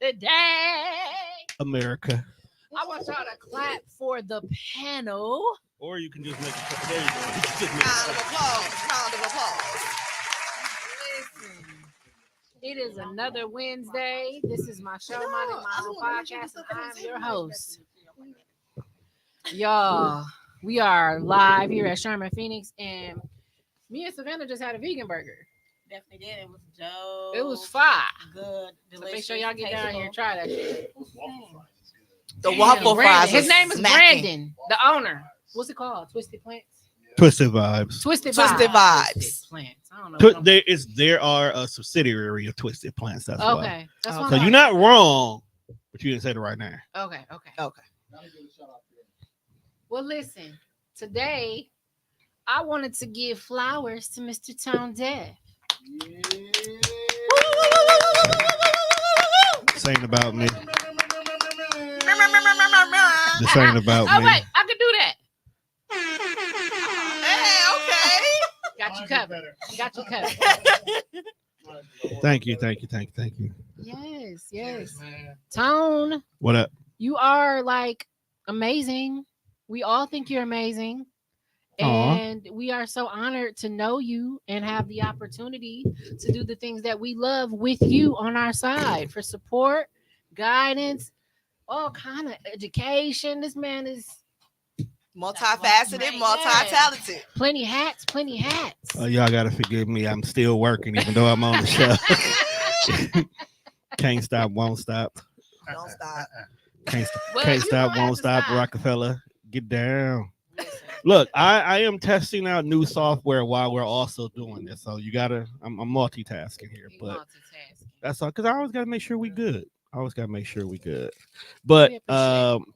today. America. I want y'all to clap for the panel. Or you can just make it. There you go. Just make Round of applause. Round of applause. Listen, it is another Wednesday. This is my show, my name, my own podcast, and I'm your host. Y'all, we are live here at Sherman Phoenix, and me and Savannah just had a vegan burger. Definitely did. It was Joe. It was fire. Good. So make sure y'all get down here and try that shit. The waffle fries. His name is Brandon, the owner. What's it called? Twisted Plants? Twisted Vibes. Twisted Vibes. Twisted Plants. I don't know. There are a subsidiary of Twisted Plants. That's why. Okay. That's So you're not wrong, but you didn't say it right now. Okay. Okay. Well, listen. Today, I wanted to give flowers to Mr. ToneDef. This ain't about me. This ain't about Oh, me. wait. I could do that. Hey, okay. Got you covered. Got you covered. Thank you. Yes. Tone, What up? you are like amazing. We all think you're amazing. Aw. And we are so honored to know you and have the opportunity to do the things that we love with you on our side for support, guidance, all kind of education. This man is Multifaceted, multi-talented. plenty hats. Y'all gotta forgive me. I'm still working, even though I'm on the show. Can't stop, won't stop. Don't stop. Can't stop, won't stop. Rockefeller, get down. Look, I am testing out new software while we're also doing this. So you gotta, I'm multitasking here, but that's all because I always gotta make sure we good. But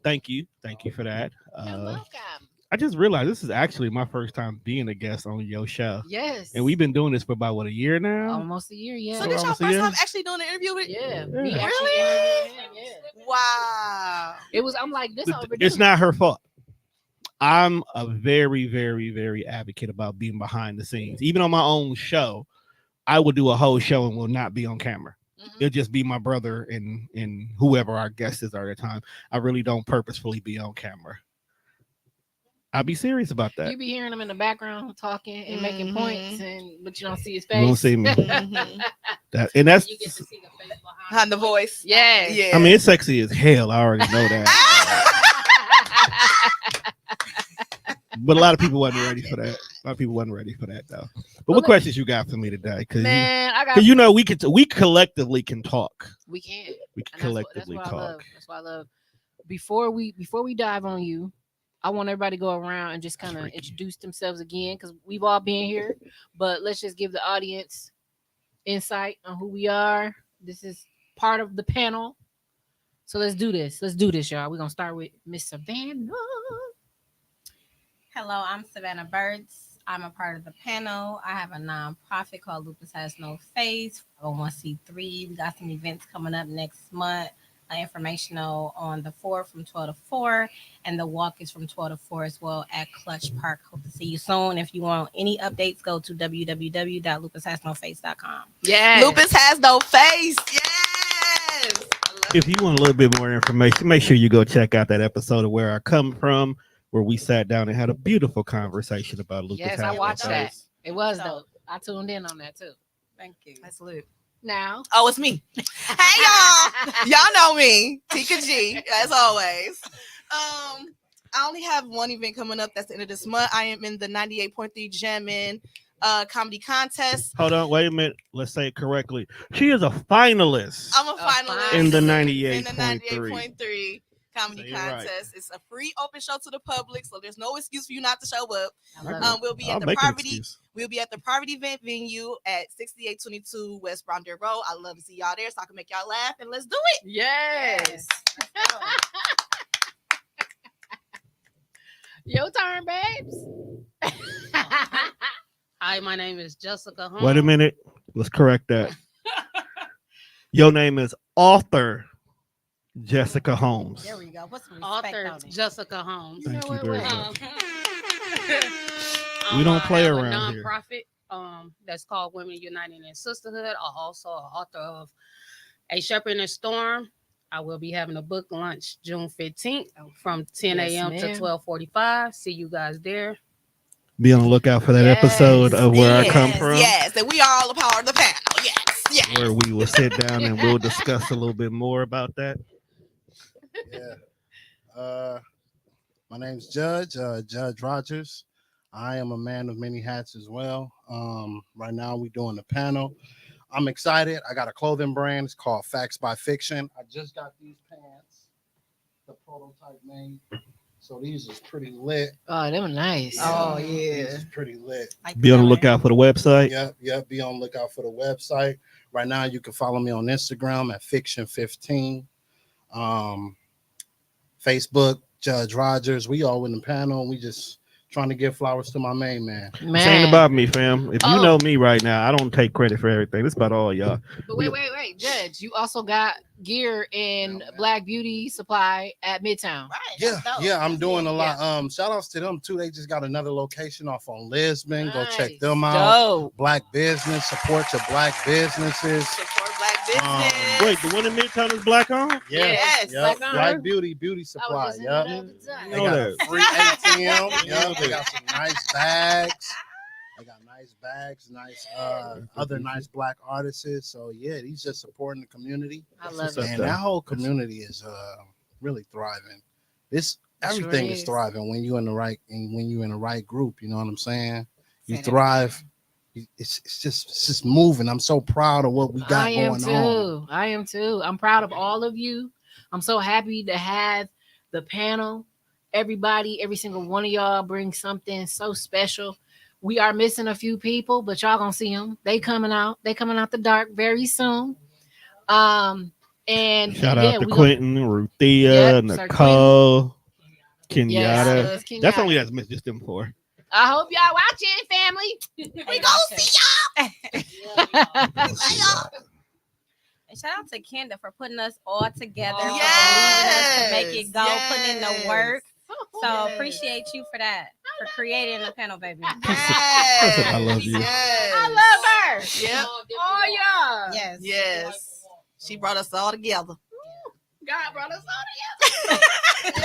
thank you for that. You're welcome. I just realized this is actually my first time being a guest on your show. Yes. And we've been doing this for about a year now? Almost a year, yeah. So this your first time actually doing the interview with? Yeah. Really? Yeah. Wow. It was. I'm like this overdue. It's not her fault. I'm a very, very, very advocate about being behind the scenes. Even on my own show, I will do a whole show and will not be on camera. Mm-hmm. It'll just be my brother and whoever our guest is at the time. I really don't purposefully be on camera. I'll be serious about that. You be hearing him in the background talking and making points, but you don't see his face. You don't see me. That's you get to see the face behind the voice. Yeah. I mean, it's sexy as hell. I already know that. But a lot of people wasn't ready for that. Though. But what questions you got for me today? Because we collectively can talk. We can. We can collectively talk. That's why I love. Before we dive on you, I want everybody to go around and just kind of introduce themselves again because we've all been here. But let's just give the audience insight on who we are. This is part of the panel. So let's do this, y'all. We're gonna start with Miss Savannah. Hello, I'm Savannah Burtz. I'm a part of the panel. I have a nonprofit called Lupus Has No Face, 501c3. We got some events coming up next month. Informational on the 4th from 12 to 4, and the walk is from 12 to 4 as well at Clutch Park. Hope to see you soon. If you want any updates, go to www.lupushasnoface.com. Yes. Lupus Has No Face. Yes. If you want a little bit more information, make sure you go check out that episode of Where I Come From, where we sat down and had a beautiful conversation about lupus. Yes, I watched that. It was dope. I tuned in on that too. Thank you. That's lit. Now. Oh, it's me. Hey, y'all. Y'all know me. Tika G, as always. I only have one event coming up. That's the end of this month. I am in the 98.3 Jammin' comedy contest. Hold on, wait a minute. Let's say it correctly. She is a finalist. I'm a finalist in the 98.3 comedy contest. Right. It's a free open show to the public, so there's no excuse for you not to show up. We'll be at the Poverty event venue at 6822 West Brown Deer Road. I love to see y'all there, so I can make y'all laugh, and let's do it. Yes. Your turn, babes. Hi, my name is Jessica Holmes. Wait a minute. Let's correct that. Your name is author Jessica Holmes. There we go. What's some respect Author on it? Jessica Holmes. Thank you very much. We don't play I have around a nonprofit that's called Women United in Sisterhood. I'm also an author of A Shepherd in a Storm, I will be having a book launch June 15th from 10 Yes, a.m. to ma'am. 12:45. See you guys there. Be on the lookout for that Yes, episode of Where I Come Yes, From. yes, and we are all a part of the panel. Yes, yes. Where we will sit down and we'll discuss a little bit more about that. Yeah. My name's Judge Rogers. I am a man of many hats as well. Right now we're doing the panel. I'm excited. I got a clothing brand. It's called Facts by Fiction. I just got these pants, the prototype made. So these is pretty lit. Oh, they were nice. Oh, These yeah. is pretty lit. Be on the lookout for the website. Yep. Be on the lookout for the website. Right now you can follow me on Instagram at Fiction15. Facebook, Judge Rogers. We all in the panel. We just trying to give flowers to my main man. This ain't about me, fam. If you know me right now, I don't take credit for everything. It's about all y'all. But wait, Judge, you also got gear in Black Beauty Supply at Midtown. Right. Yeah, I'm doing a lot. Shout outs to them too. They just got another location off on Lisbon. Go check them out. Dope. Black business, support your black businesses. Support black business. Wait, the one in Midtown is black on? Yes, Yep. Black Black beauty supply. Yep. They got a free ATM. Yep. They got some nice bags. They got nice bags, nice other nice black artists. So yeah, he's just supporting the community. I love it. And that whole community is really thriving. Everything is thriving when you're in the right group. You know what I'm saying? You thrive. It's just moving. I'm so proud of what we got going on. I am too. I'm proud of all of you. I'm so happy to have the panel. Everybody, every single one of y'all brings something so special. We are missing a few people, but y'all gonna see them. They coming out the dark very soon. And shout out to Quentin, Ruthia, Nicole, Kenyatta. Yes, That's only that's missed just them four. I hope y'all watching, family. We gonna see y'all. And shout out to Kenda for putting us all together. Yes. To make it go, putting in the work. So Yes. appreciate you for that, for creating the panel, baby. Yes. I love you. Yes. I love her. Yep. Oh yeah. Yes. Yes. She brought us all together. God brought us all together.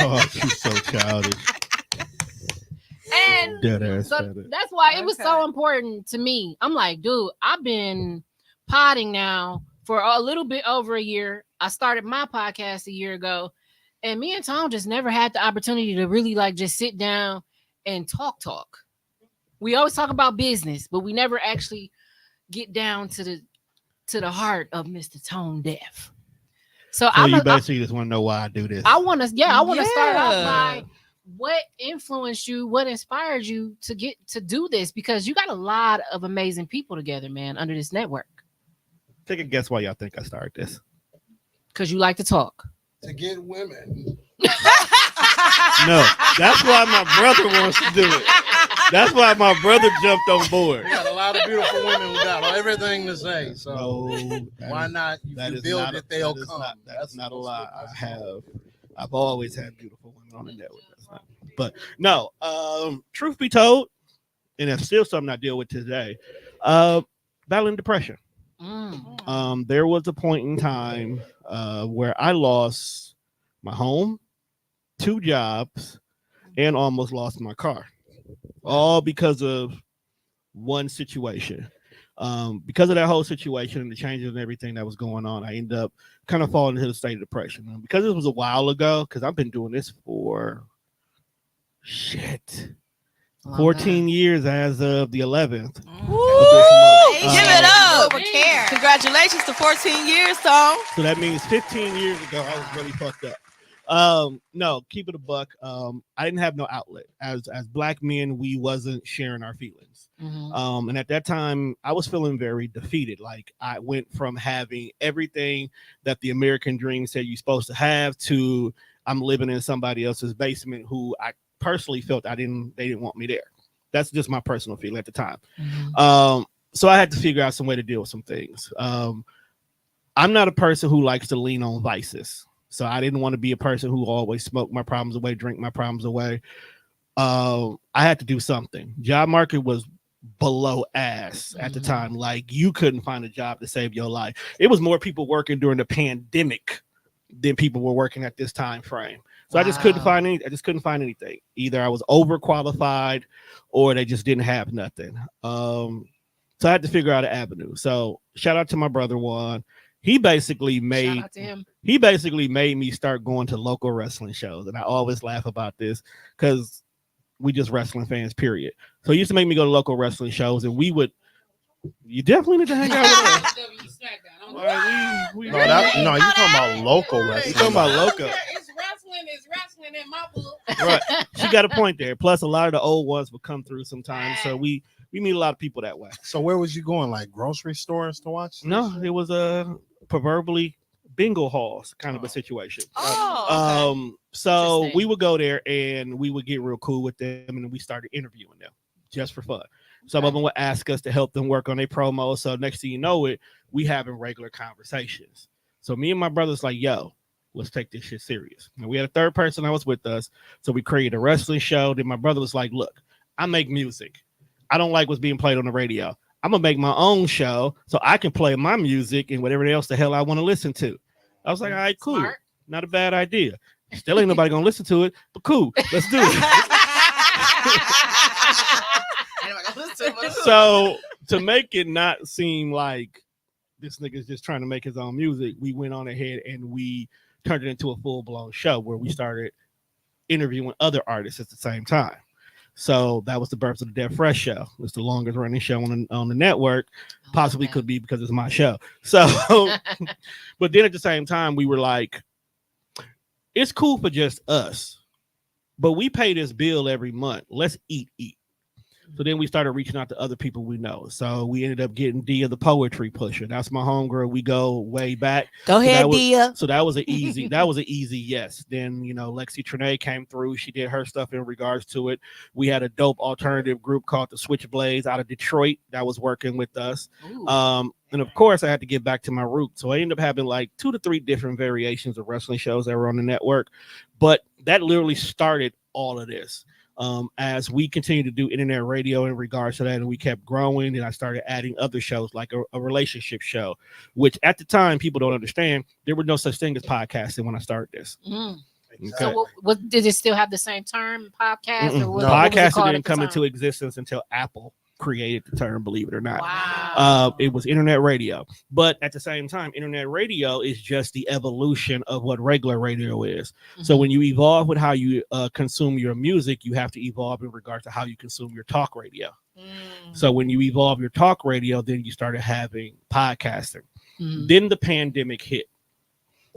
Oh, she's so childish. And so that's why it was so important to me. I'm like, dude, I've been podding now for a little bit over a year. I started my podcast a year ago, and me and Tom just never had the opportunity to really like just sit down and talk. We always talk about business, but we never actually get down to the heart of Mr. ToneDef. So you basically just want to know why I do this. I want to start off by what influenced you, what inspired you to get to do this, because you got a lot of amazing people together, man, under this network. Take a guess why y'all think I started this. Because you like to talk. To get women. No, that's why my brother wants to do it. That's why my brother jumped on board. We got a lot of beautiful women who got everything to say. So No, why not? If you build it, they'll come. That's not a lie. I've always had beautiful women on the network. But no, truth be told, and it's still something I deal with today, battling depression. There was a point in time where I lost my home, 2 jobs, and almost lost my car, all because of one situation. Because of that whole situation and the changes and everything that was going on, I ended up kind of falling into the state of depression. And because it was a while ago, because I've been doing this for 14 years as of the 11th. Give it up. Care. Congratulations to 14 years, Tom. So that means 15 years ago, I was really fucked up. No, keep it a buck. I didn't have no outlet. As Black men, we wasn't sharing our feelings. And at that time, I was feeling very defeated. Like I went from having everything that the American dream said you're supposed to have to I'm living in somebody else's basement who I personally felt they didn't want me there. That's just my personal feeling at the time. So I had to figure out some way to deal with some things. I'm not a person who likes to lean on vices. So I didn't want to be a person who always smoked my problems away, drink my problems away. I had to do something. Job market was below ass at the time. Like you couldn't find a job to save your life. It was more people working during the pandemic than people were working at this time frame. So I just couldn't find anything. Either I was overqualified or they just didn't have nothing. So I had to figure out an avenue. So shout out to my brother Juan. He basically made me start going to local wrestling shows. And I always laugh about this because we just wrestling fans, period. So he used to make me go to local wrestling shows, and we would. You definitely need to hang out with us. No, you talking about local wrestling. You talking about local. It's wrestling in my book. Right. She got a point there. Plus, a lot of the old ones would come through sometimes. So we meet a lot of people that way. So where was you going? Like grocery stores to watch this? No, it was a proverbially bingo halls kind of a situation. So we would go there and we would get real cool with them, and we started interviewing them just for fun. Some of them would ask us to help them work on their promo. So next thing you know it, we having regular conversations. So me and my brother's like, yo, let's take this shit serious. And we had a third person that was with us. So we created a wrestling show. Then my brother was like, look, I make music. I don't like what's being played on the radio. I'm going to make my own show so I can play my music and whatever else the hell I want to listen to. I was like, all right, cool. Smart. Not a bad idea. Still ain't nobody going to listen to it, but cool. Let's do it. So to make it not seem like this nigga's just trying to make his own music, we went on ahead and we turned it into a full-blown show where we started interviewing other artists at the same time. So that was the birth of the Dead Fresh show. It's the longest running show on the network. Possibly could be because it's my show. So, but then at the same time, we were like, it's cool for just us, but we pay this bill every month. Let's eat. So then we started reaching out to other people we know. So we ended up getting Dia the Poetry Pusher. That's my homegirl. We go way back. Go ahead, Dia. So that was an easy yes. Then, Lexi Trinae came through. She did her stuff in regards to it. We had a dope alternative group called the Switchblades out of Detroit that was working with us. And of course, I had to get back to my roots. So I ended up having like 2 to 3 different variations of wrestling shows that were on the network. But that literally started all of this. As we continue to do internet radio in regards to that, and we kept growing, and I started adding other shows like a relationship show, which at the time people don't understand, there was no such thing as podcasting when I started this. Okay. So what did it still have the same term, podcast? Or No, podcasting didn't come into existence until Apple created the term, believe it or not. Wow. It was internet radio, but at the same time, internet radio is just the evolution of what regular radio is. So when you evolve with how you consume your music, you have to evolve in regard to how you consume your talk radio. So when you evolve your talk radio, then you started having podcasting. Then the pandemic hit,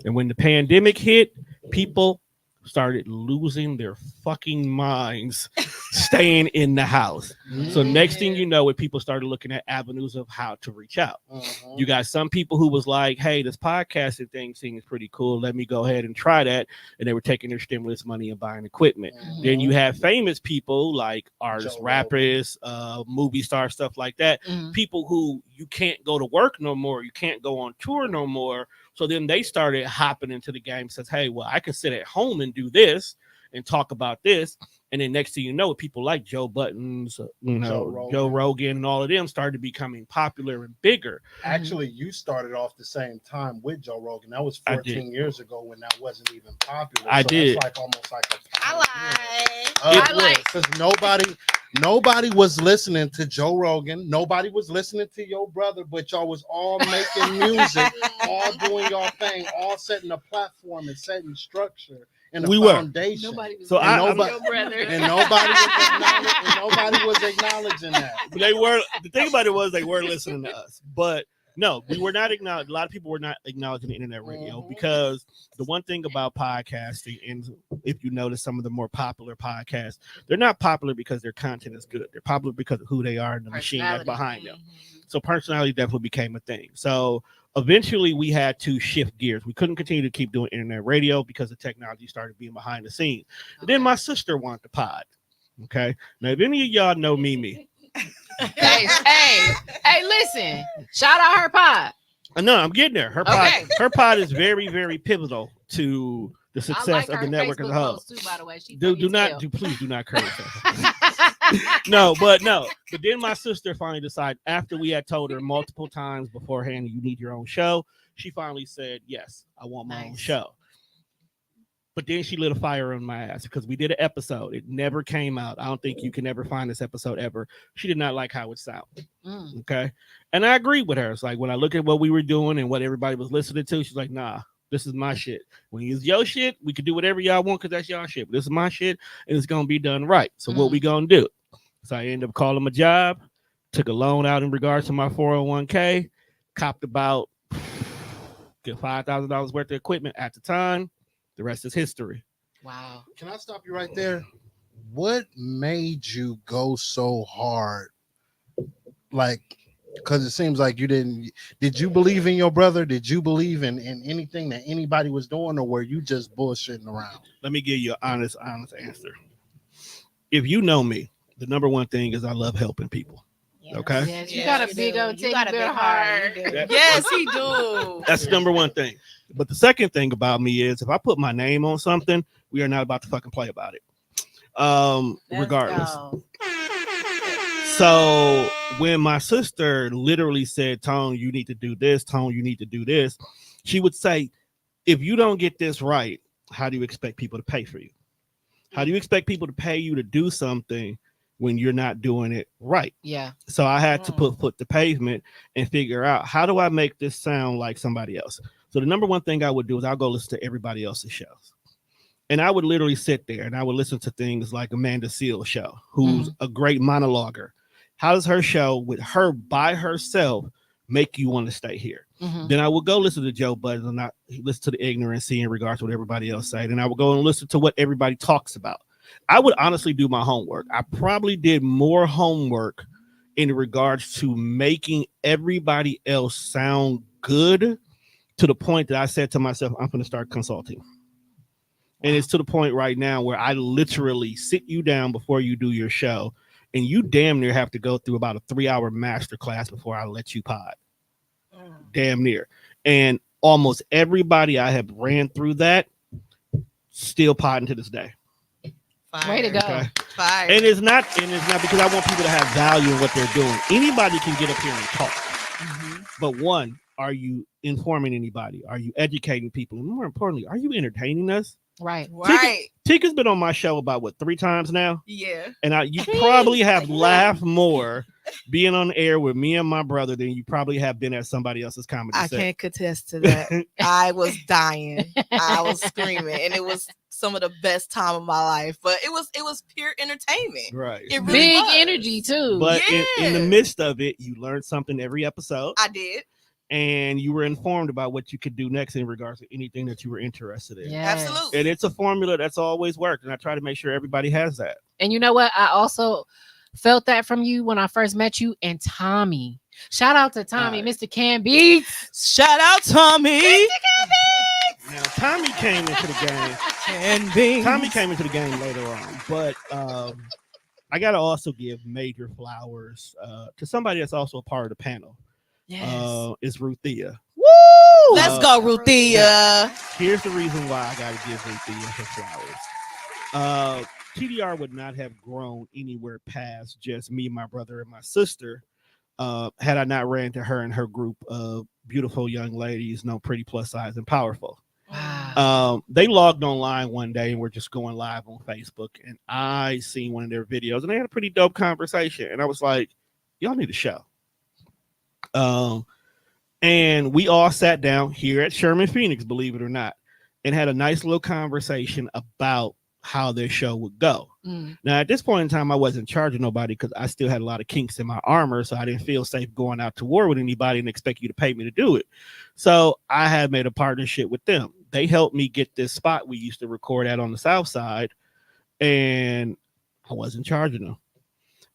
and when the pandemic hit, people started losing their fucking minds staying in the house. So next thing you know, people started looking at avenues of how to reach out. You got some people who was like, hey, this podcasting thing seems pretty cool. Let me go ahead and try that. And they were taking their stimulus money and buying equipment. Then you have famous people like artists, rappers, movie stars, stuff like that. People who you can't go to work no more. You can't go on tour no more. So then they started hopping into the game, says, hey, well, I can sit at home and do this and talk about this. And then next thing you know, people like Joe Buttons, Joe Rogan and all of them started becoming popular and bigger. Actually, you started off the same time with Joe Rogan. That was 14 years ago when that wasn't even popular. I did. It's like almost like a I like because nobody was listening to Joe Rogan. Nobody was listening to your brother, but y'all was all making music, all doing y'all thing, all setting a platform and setting structure. And the foundation. Nobody was nobody was acknowledging that. But they were. The thing about it was they were listening to us, but no, we were not acknowledged. A lot of people were not acknowledging the internet radio because the one thing about podcasting, and if you notice some of the more popular podcasts, they're not popular because their content is good. They're popular because of who they are and the machine that's behind them. So personality definitely became a thing. So eventually we had to shift gears. We couldn't continue to keep doing internet radio because the technology started being behind the scenes. And then my sister wanted to pod. Okay. Now, if any of y'all know Mimi. hey, listen. Shout out her pod. No, I'm getting there. Her pod is very, very pivotal to the success of the network as a whole. Too, by the way. Please do not curse her. But then my sister finally decided, after we had told her multiple times beforehand, you need your own show. She finally said, yes, I want my own show. But then she lit a fire on my ass because we did an episode. It never came out. I don't think you can ever find this episode ever. She did not like how it sounded. Okay. And I agree with her. It's like when I look at what we were doing and what everybody was listening to, she's like, nah, this is my shit. When it's your shit, we can do whatever y'all want because that's y'all shit. But this is my shit and it's going to be done right. So what we going to do? So I ended up calling my job, took a loan out in regards to my 401k, copped about $5,000 worth of equipment at the time. The rest is history. Wow. Can I stop you right there? What made you go so hard? Like, because it seems like you didn't. Did you believe in your brother? Did you believe in anything that anybody was doing, or were you just bullshitting around? Let me give you an honest answer. If you know me, the number one thing is I love helping people. Okay. Yes, you got a big old teddy bear heart. Yes, he do. That's the number one thing. But the second thing about me is if I put my name on something, we are not about to fucking play about it. Regardless. So when my sister literally said, Tone, you need to do this, Tone, you need to do this, she would say, if you don't get this right, how do you expect people to pay for you? How do you expect people to pay you to do something when you're not doing it right? Yeah. So I had to put foot to pavement and figure out how do I make this sound like somebody else? So the number one thing I would do is I'll go listen to everybody else's shows. And I would literally sit there and I would listen to things like Amanda Seale's show, who's a great monologuer. How does her show with her by herself make you want to stay here? Then I would go listen to Joe Budden and not listen to the ignorancy in regards to what everybody else said. And I would go and listen to what everybody talks about. I would honestly do my homework. I probably did more homework in regards to making everybody else sound good to the point that I said to myself, I'm going to start consulting. And it's to the point right now where I literally sit you down before you do your show and you damn near have to go through about a 3-hour master class before I let you pod. Damn near. And almost everybody I have ran through that still podding to this day. Fire. Way to go. Okay. Fire. And it's not because I want people to have value in what they're doing. Anybody can get up here and talk. But one, are you informing anybody? Are you educating people? And more importantly, are you entertaining us? Right. Right. Tika's been on my show about 3 times now. Yeah. And you probably have laughed more being on air with me and my brother than you probably have been at somebody else's comedy set. I can't contest to that. I was dying. I was screaming, and it was some of the best time of my life. But it was pure entertainment. Right. It really Big was. energy too. But in the midst of it, you learned something every episode. I did. And you were informed about what you could do next in regards to anything that you were interested in. Yes. Absolutely. And it's a formula that's always worked. And I try to make sure everybody has that. And you know what? I also felt that from you when I first met you and Tommy. Shout out to Tommy, Mr. Can Beats. Shout out Tommy. Now, Tommy came into the game. Tommy came into the game later on. But I got to also give major flowers to somebody that's also a part of the panel. Yes. Is Ruthia. Woo! Let's go, Ruthia. Here's the reason why I got to give Ruthia her flowers. TDR would not have grown anywhere past just me, my brother, and my sister had I not ran to her and her group of beautiful young ladies, pretty plus size and powerful. Wow. They logged online one day and were just going live on Facebook, and I seen one of their videos, and they had a pretty dope conversation, and I was like, y'all need a show. And we all sat down here at Sherman Phoenix, believe it or not, and had a nice little conversation about how their show would go. Now, at this point in time, I wasn't charging nobody because I still had a lot of kinks in my armor, so I didn't feel safe going out to war with anybody and expect you to pay me to do it. So I had made a partnership with them. They helped me get this spot we used to record at on the South Side, and I wasn't charging them.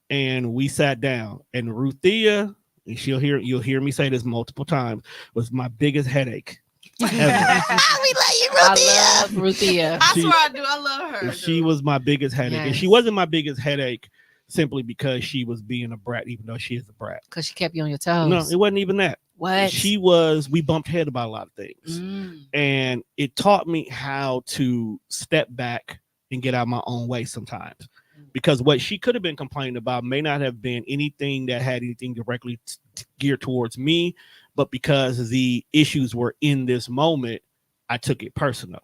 And we sat down, and Ruthia, and you'll hear me say this multiple times, was my biggest headache ever. We love you, Ruthia. I love Ruthia. I swear I do. I love her. She was my biggest headache. Yes. And she wasn't my biggest headache simply because she was being a brat, even though she is a brat. Because she kept you on your toes. No, it wasn't even that. What? We bumped head about a lot of things. And it taught me how to step back and get out of my own way sometimes. Because what she could have been complaining about may not have been anything that had anything directly geared towards me, but because the issues were in this moment, I took it personal.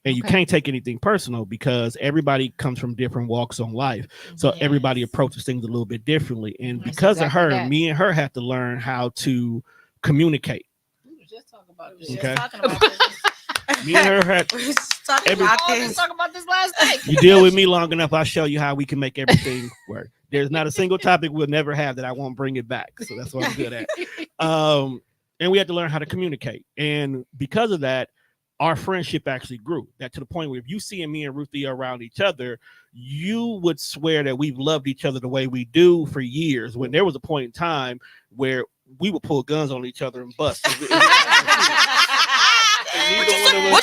And you can't take anything personal because everybody comes from different walks on life. So everybody approaches things a little bit differently. And because of her, me and her have to learn how to communicate. We were just talking about this. Okay. Talking about this. Me and her had Talking about Let's talk about this last night. you deal with me long enough, I'll show you how we can make everything work. There's not a single topic we'll never have that I won't bring it back. So that's what I'm good at. And we had to learn how to communicate. And because of that, our friendship actually grew. That to the point where if you see me and Ruthie around each other, you would swear that we've loved each other the way we do for years. When there was a point in time where we would pull guns on each other and bust. What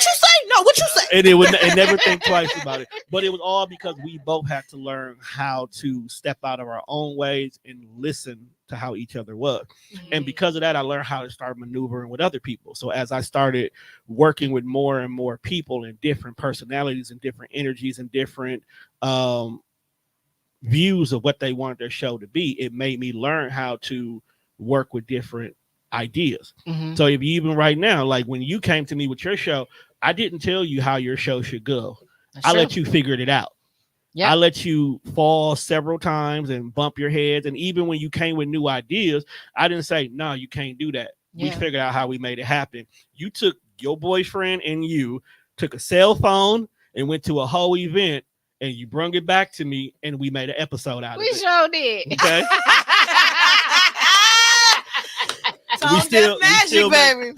you say? No, what you say? And and never think twice about it. But it was all because we both had to learn how to step out of our own ways and listen to how each other was. And because of that, I learned how to start maneuvering with other people. So as I started working with more and more people and different personalities and different energies and different views of what they wanted their show to be, it made me learn how to work with different ideas. So if you even right now, like when you came to me with your show, I didn't tell you how your show should go. I let you figure it out. I let you fall several times and bump your heads. And even when you came with new ideas, I didn't say, no, you can't do that. We figured out how we made it happen. You took your boyfriend and you took a cell phone and went to a whole event and you brung it back to me and we made an episode out of it. We sure did. Okay.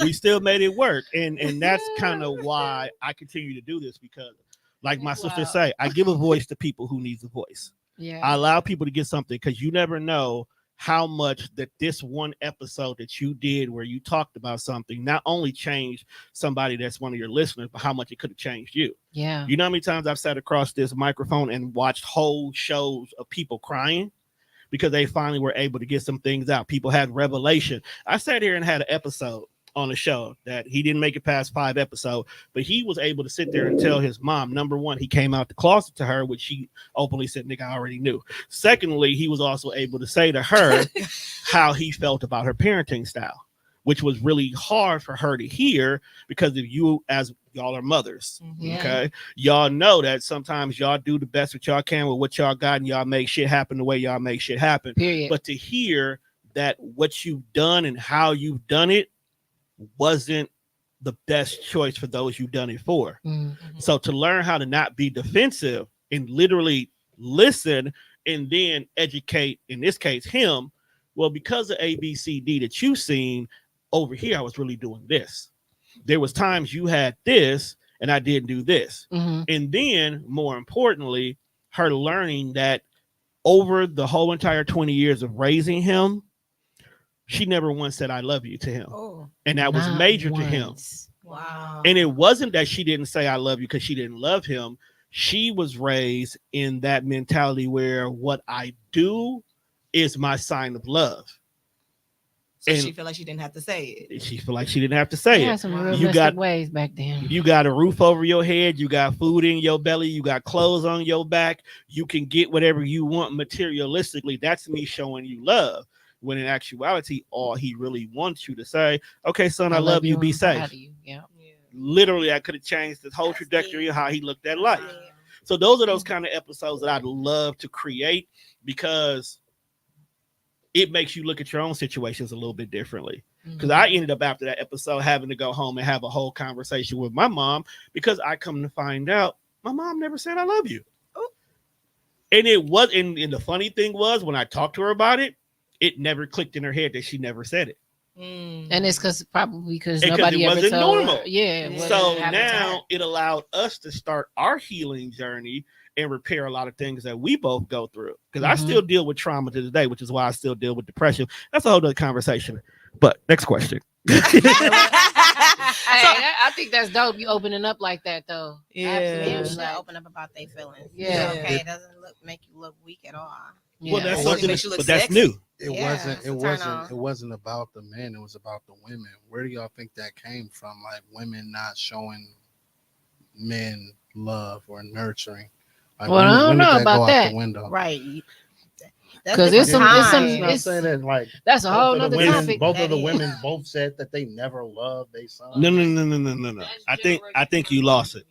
we still made it work. And that's kind of why I continue to do this, because like my sisters say, I give a voice to people who needs a voice. I allow people to get something, because you never know how much that this one episode that you did where you talked about something not only changed somebody that's one of your listeners, but how much it could have changed you. You know how many times I've sat across this microphone and watched whole shows of people crying because they finally were able to get some things out. People had revelation. I sat here and had an episode on the show that he didn't make it past 5 episodes, but he was able to sit there and tell his mom, number one, he came out the closet to her, which she openly said, nigga, I already knew. Secondly, he was also able to say to her how he felt about her parenting style, which was really hard for her to hear, because if you, as y'all are mothers, okay, y'all know that sometimes y'all do the best that y'all can with what y'all got, and y'all make shit happen the way y'all make shit happen. Period. But to hear that what you've done and how you've done it wasn't the best choice for those you've done it for. So to learn how to not be defensive and literally listen and then educate, in this case, him, well, because of ABCD that you've seen over here, I was really doing this. There was times you had this and I didn't do this. And then more importantly, her learning that over the whole entire 20 years of raising him, she never once said, I love you to him. And that was major to him. Wow. And it wasn't that she didn't say, I love you, because she didn't love him. She was raised in that mentality where what I do is my sign of love. So she feel like she didn't have to say it. She feel like she didn't have to say it. Some realistic ways back then. You got a roof over your head. You got food in your belly. You got clothes on your back. You can get whatever you want materialistically. That's me showing you love. When in actuality, all he really wants you to say, okay, son, I love you, be safe. Literally, I could have changed the whole trajectory of how he looked at life. So those are those kind of episodes that I'd love to create, because it makes you look at your own situations a little bit differently. Because I ended up after that episode having to go home and have a whole conversation with my mom, because I come to find out my mom never said I love you. And it was, and the funny thing was, when I talked to her about it, it never clicked in her head that she never said it. And it's probably because nobody ever wasn't told normal. her. So now it allowed us to start our healing journey and repair a lot of things that we both go through. Because I still deal with trauma to this day, which is why I still deal with depression. That's a whole other conversation. But next question. I think that's dope. You opening up like that, though. Absolutely. Should open up about their feelings. Okay, it doesn't make you look weak at all. Well, that's something, but that's new. It wasn't about the men. It was about the women. Where do y'all think that came from? Like women not showing men love or nurturing. Like, well, I don't know about that. Right. Because it's some. I'm saying that, like, that's a whole other topic. Both of the women both said that they never loved their son. No. I think you lost it.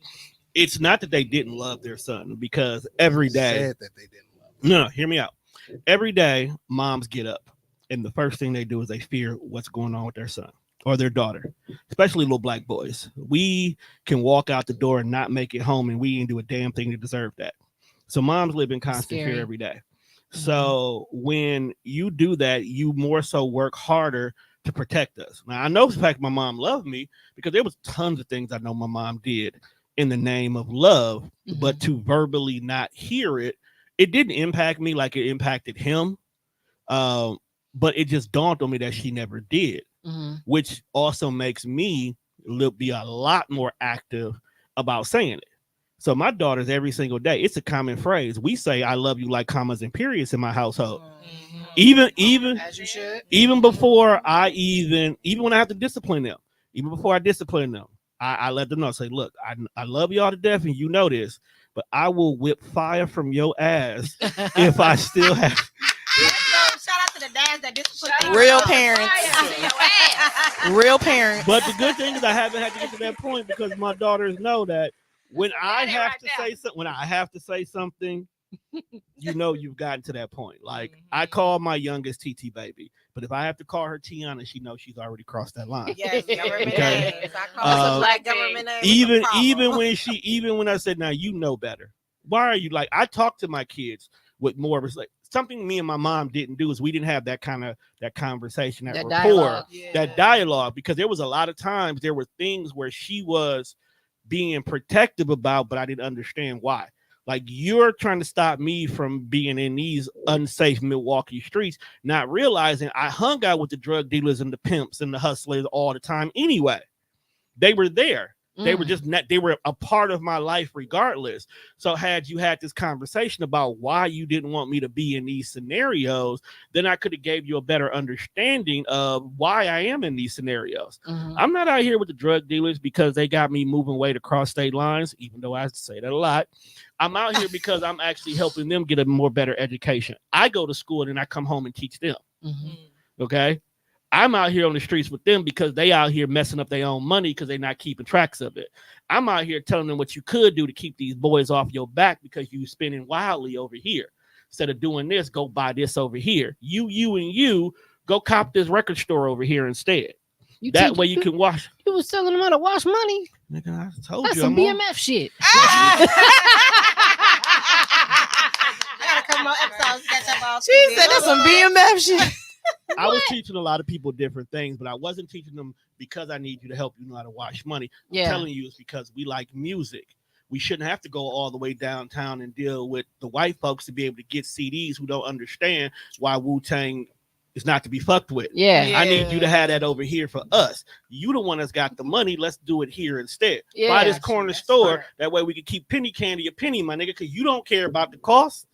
it's not that they didn't love their son, because every day said that they didn't love him. no, hear me out. Every day, moms get up, and the first thing they do is they fear what's going on with their son or their daughter, especially little black boys. We can walk out the door and not make it home, and we didn't do a damn thing to deserve that. So moms live in constant fear every day. So when you do that, you more so work harder to protect us. Now, I know the fact my mom loved me because there was tons of things I know my mom did in the name of love, but to verbally not hear it, it didn't impact me like it impacted him. But it just dawned on me that she never did, which also makes me be a lot more active about saying it. So my daughters, every single day, it's a common phrase. We say "I love you" like commas and periods in my household. Even As you should. even before even when I have to discipline them, even before I discipline them, I let them know. Say, look, I love y'all to death, and you know this, but I will whip fire from your ass if I still have. Shout out to the dads that discipline Real parents. Real parents. But the good thing is I haven't had to get to that point because my daughters know that when I have to say something, you know you've gotten to that point. Like I call my youngest TT baby, but if I have to call her Tiana, she knows she's already crossed that line. Yes, government Okay. names. I call it black government names. Even when I said, now you know better. Why are you like? I talk to my kids with more of like something me and my mom didn't do is we didn't have that conversation, that rapport, dialogue. that dialogue, because there was a lot of times there were things where she was being protective about, but I didn't understand why. Like, you're trying to stop me from being in these unsafe Milwaukee streets, not realizing I hung out with the drug dealers and the pimps and the hustlers all the time anyway. They were there. They were just not, they were a part of my life regardless. So had you had this conversation about why you didn't want me to be in these scenarios, then I could have gave you a better understanding of why I am in these scenarios. I'm not out here with the drug dealers because they got me moving weight across state lines, even though I say that a lot. I'm out here because I'm actually helping them get a more better education. I go to school and then I come home and teach them. Okay. I'm out here on the streets with them because they out here messing up their own money because they're not keeping tracks of it. I'm out here telling them what you could do to keep these boys off your back because you spending wildly over here. Instead of doing this, go buy this over here. You go cop this record store over here instead. That way you can wash. You was telling them how to wash money. Nigga, I told That's you. some BMF shit. I gotta come on episodes catch up all. She said that's some BMF shit. I was teaching a lot of people different things, but I wasn't teaching them because I need you to help you know how to wash money. I'm telling you it's because we like music. We shouldn't have to go all the way downtown and deal with the white folks to be able to get CDs who don't understand why Wu-Tang is not to be fucked with. I need you to have that over here for us. You the one that's got the money. Let's do it here instead. Buy this corner store. Smart. That way we can keep penny candy a penny, my nigga, because you don't care about the cost.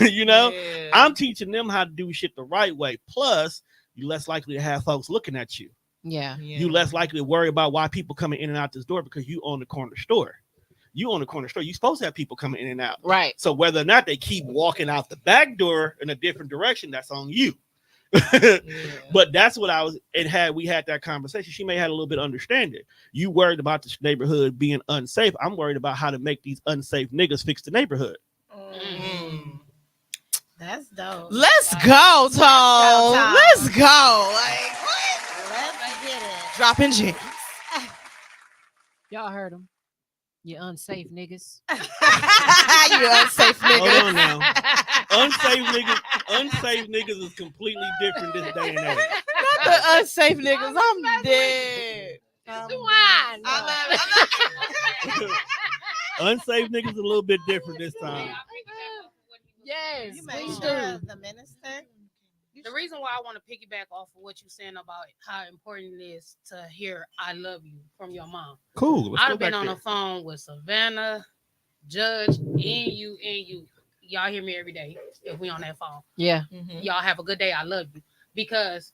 You know, I'm teaching them how to do shit the right way. Plus, you're less likely to have folks looking at you. You less likely to worry about why people coming in and out this door because you own the corner store. You own the corner store. You're supposed to have people coming in and out. Right. So whether or not they keep walking out the back door in a different direction, that's on you. But that's what I was. We had that conversation. She may have had a little bit of understanding. You worried about this neighborhood being unsafe. I'm worried about how to make these unsafe niggas fix the neighborhood. That's dope. Let's go, Tone. Let's go. Like, what? Let's get it. Dropping gems. Y'all heard them. You unsafe niggas. You unsafe niggas. Hold on now. Unsafe niggas is completely different this day and age. Not the unsafe niggas. I'm dead. Wine. Unsafe niggas is a little bit different this time. Yes, You please made do. sure the minister. The reason why I want to piggyback off of what you're saying about how important it is to hear "I love you" from your mom. Cool. I've been on the phone with Savannah, Judge, and you. Y'all hear me every day if we on that phone. Yeah. Y'all have a good day. I love you. Because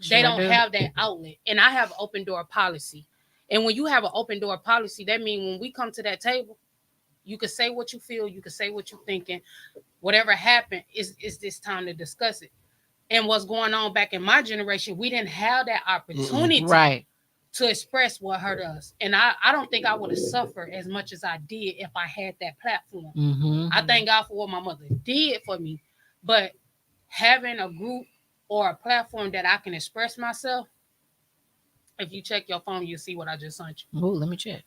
they don't have that outlet. And I have an open door policy. And when you have an open door policy, that means when we come to that table, you can say what you feel. You can say what you're thinking. Whatever happened, is this time to discuss it. And what's going on back in my generation, we didn't have that opportunity. Right. to express what hurt us. And I don't think I would have suffered as much as I did if I had that platform. Mm-hmm. I thank God for what my mother did for me. But having a group or a platform that I can express myself, if you check your phone, you'll see what I just sent you. Oh, let me check.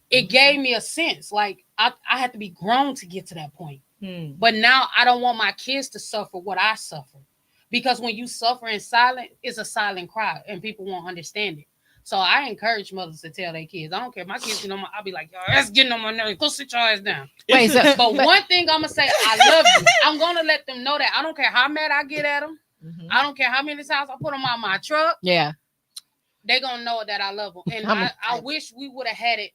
It gave me a sense. Like I had to be grown to get to that point. But now I don't want my kids to suffer what I suffer. Because when you suffer in silence, it's a silent cry and people won't understand it. So I encourage mothers to tell their kids. I don't care. My kids, I'll be like, yo, that's getting on my nerves. Go sit your ass down. Wait, But one thing I'm going to say, I love you. I'm going to let them know that. I don't care how mad I get at them. I don't care how many times I put them on my truck. Yeah. They're going to know that I love them. And I wish we would have had it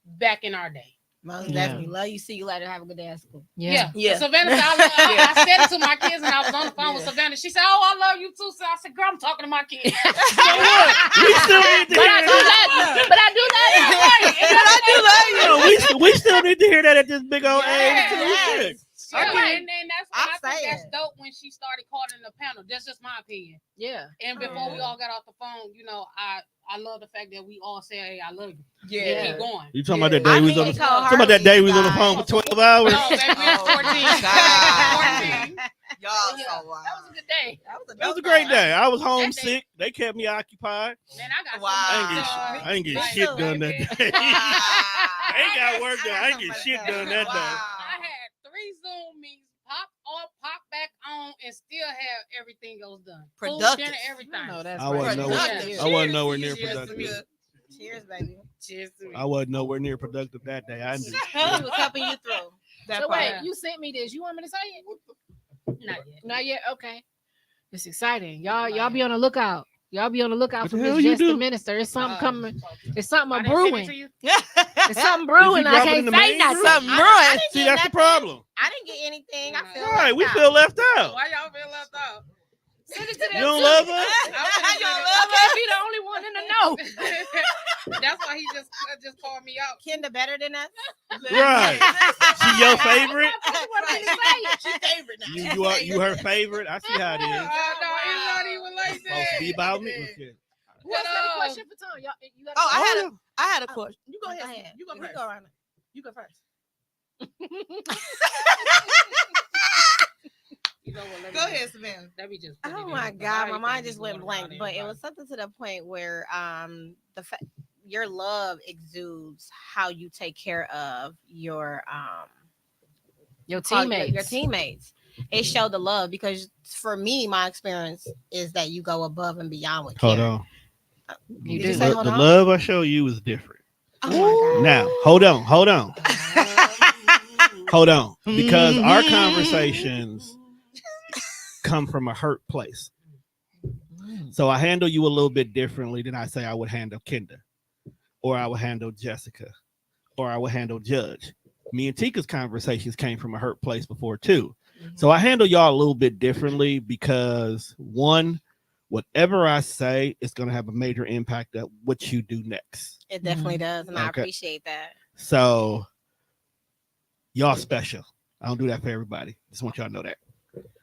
back in our day. Most definitely. Love you. See you later. Have a good day at school. Yeah. Savannah said, I said it to my kids and I was on the phone with Savannah. She said, oh, I love you too. So I said, girl, I'm talking to my kids. So what? We still need to hear that. But I do that. We still need to hear that at this big old age. Yes. Yeah, Okay. and then I think that's dope when she started calling the panel. That's just my opinion. Yeah. And before we all got off the phone, I love the fact that we all say, "Hey, I love you." Yeah. Keep going. You talking about that day we was on the phone for 12 hours? No, baby, we was 14. 14. Y'all That was a good day. That was a great day. I was homesick. They kept me occupied. Man, I got I ain't get shit done that day. I ain't got work done. I ain't get shit done that day. I had 3 Zoom meetings, pop back on, and still have everything else done. Productive. Food, dinner, everything. No, that's I wasn't nowhere near productive. Cheers, baby. Cheers to me. I wasn't nowhere near productive that day. I He was helping you through. So wait, you sent me this. You want me to say it? Not yet. Not yet. Okay. It's exciting. Y'all be on the lookout. Y'all be on the lookout What for the hell Miss you Just the do? Minister. It's something coming. It's something I didn't send it brewing. to you? It's something brewing. I drop it in can't the say main nothing. group? Something I brewing. didn't See, get that's the nothing. problem. I didn't get anything. I feel All right, we left feel out. left out. Why y'all feel left out? Send it to them. You don't too. love us? I can't be the only one in the know. That's why he just called me out. Kinder better than us. Right. She your favorite? That's what I'm saying. She favorite now. You her favorite? I see how it is. No, it's not even like Supposed to be that. about me. Okay. Who else got a question for Tom? You got I had a question. You go ahead. You go You first. go around. You go first. You know what, let me Go just- ahead, Savannah. Let me just put it Oh in my because God, I my ain't mind think just we went going blank. around But it anybody. was something to the point where your love exudes how you take care of your teammates. Your teammates. It showed the love because for me, my experience is that you go above and beyond with Hold care. on. You Did do. you say The hold on? love I show you is different. Oh my God. Now, hold on. Hold on. Because our conversations come from a hurt place. So I handle you a little bit differently than I say I would handle Kenda, or I would handle Jessica, or I would handle Judge. Me and Tika's conversations came from a hurt place before too. So I handle y'all a little bit differently because one, whatever I say is going to have a major impact at what you do next. It definitely does, and I Okay. appreciate that. So y'all special. I don't do that for everybody. Just want y'all to know that.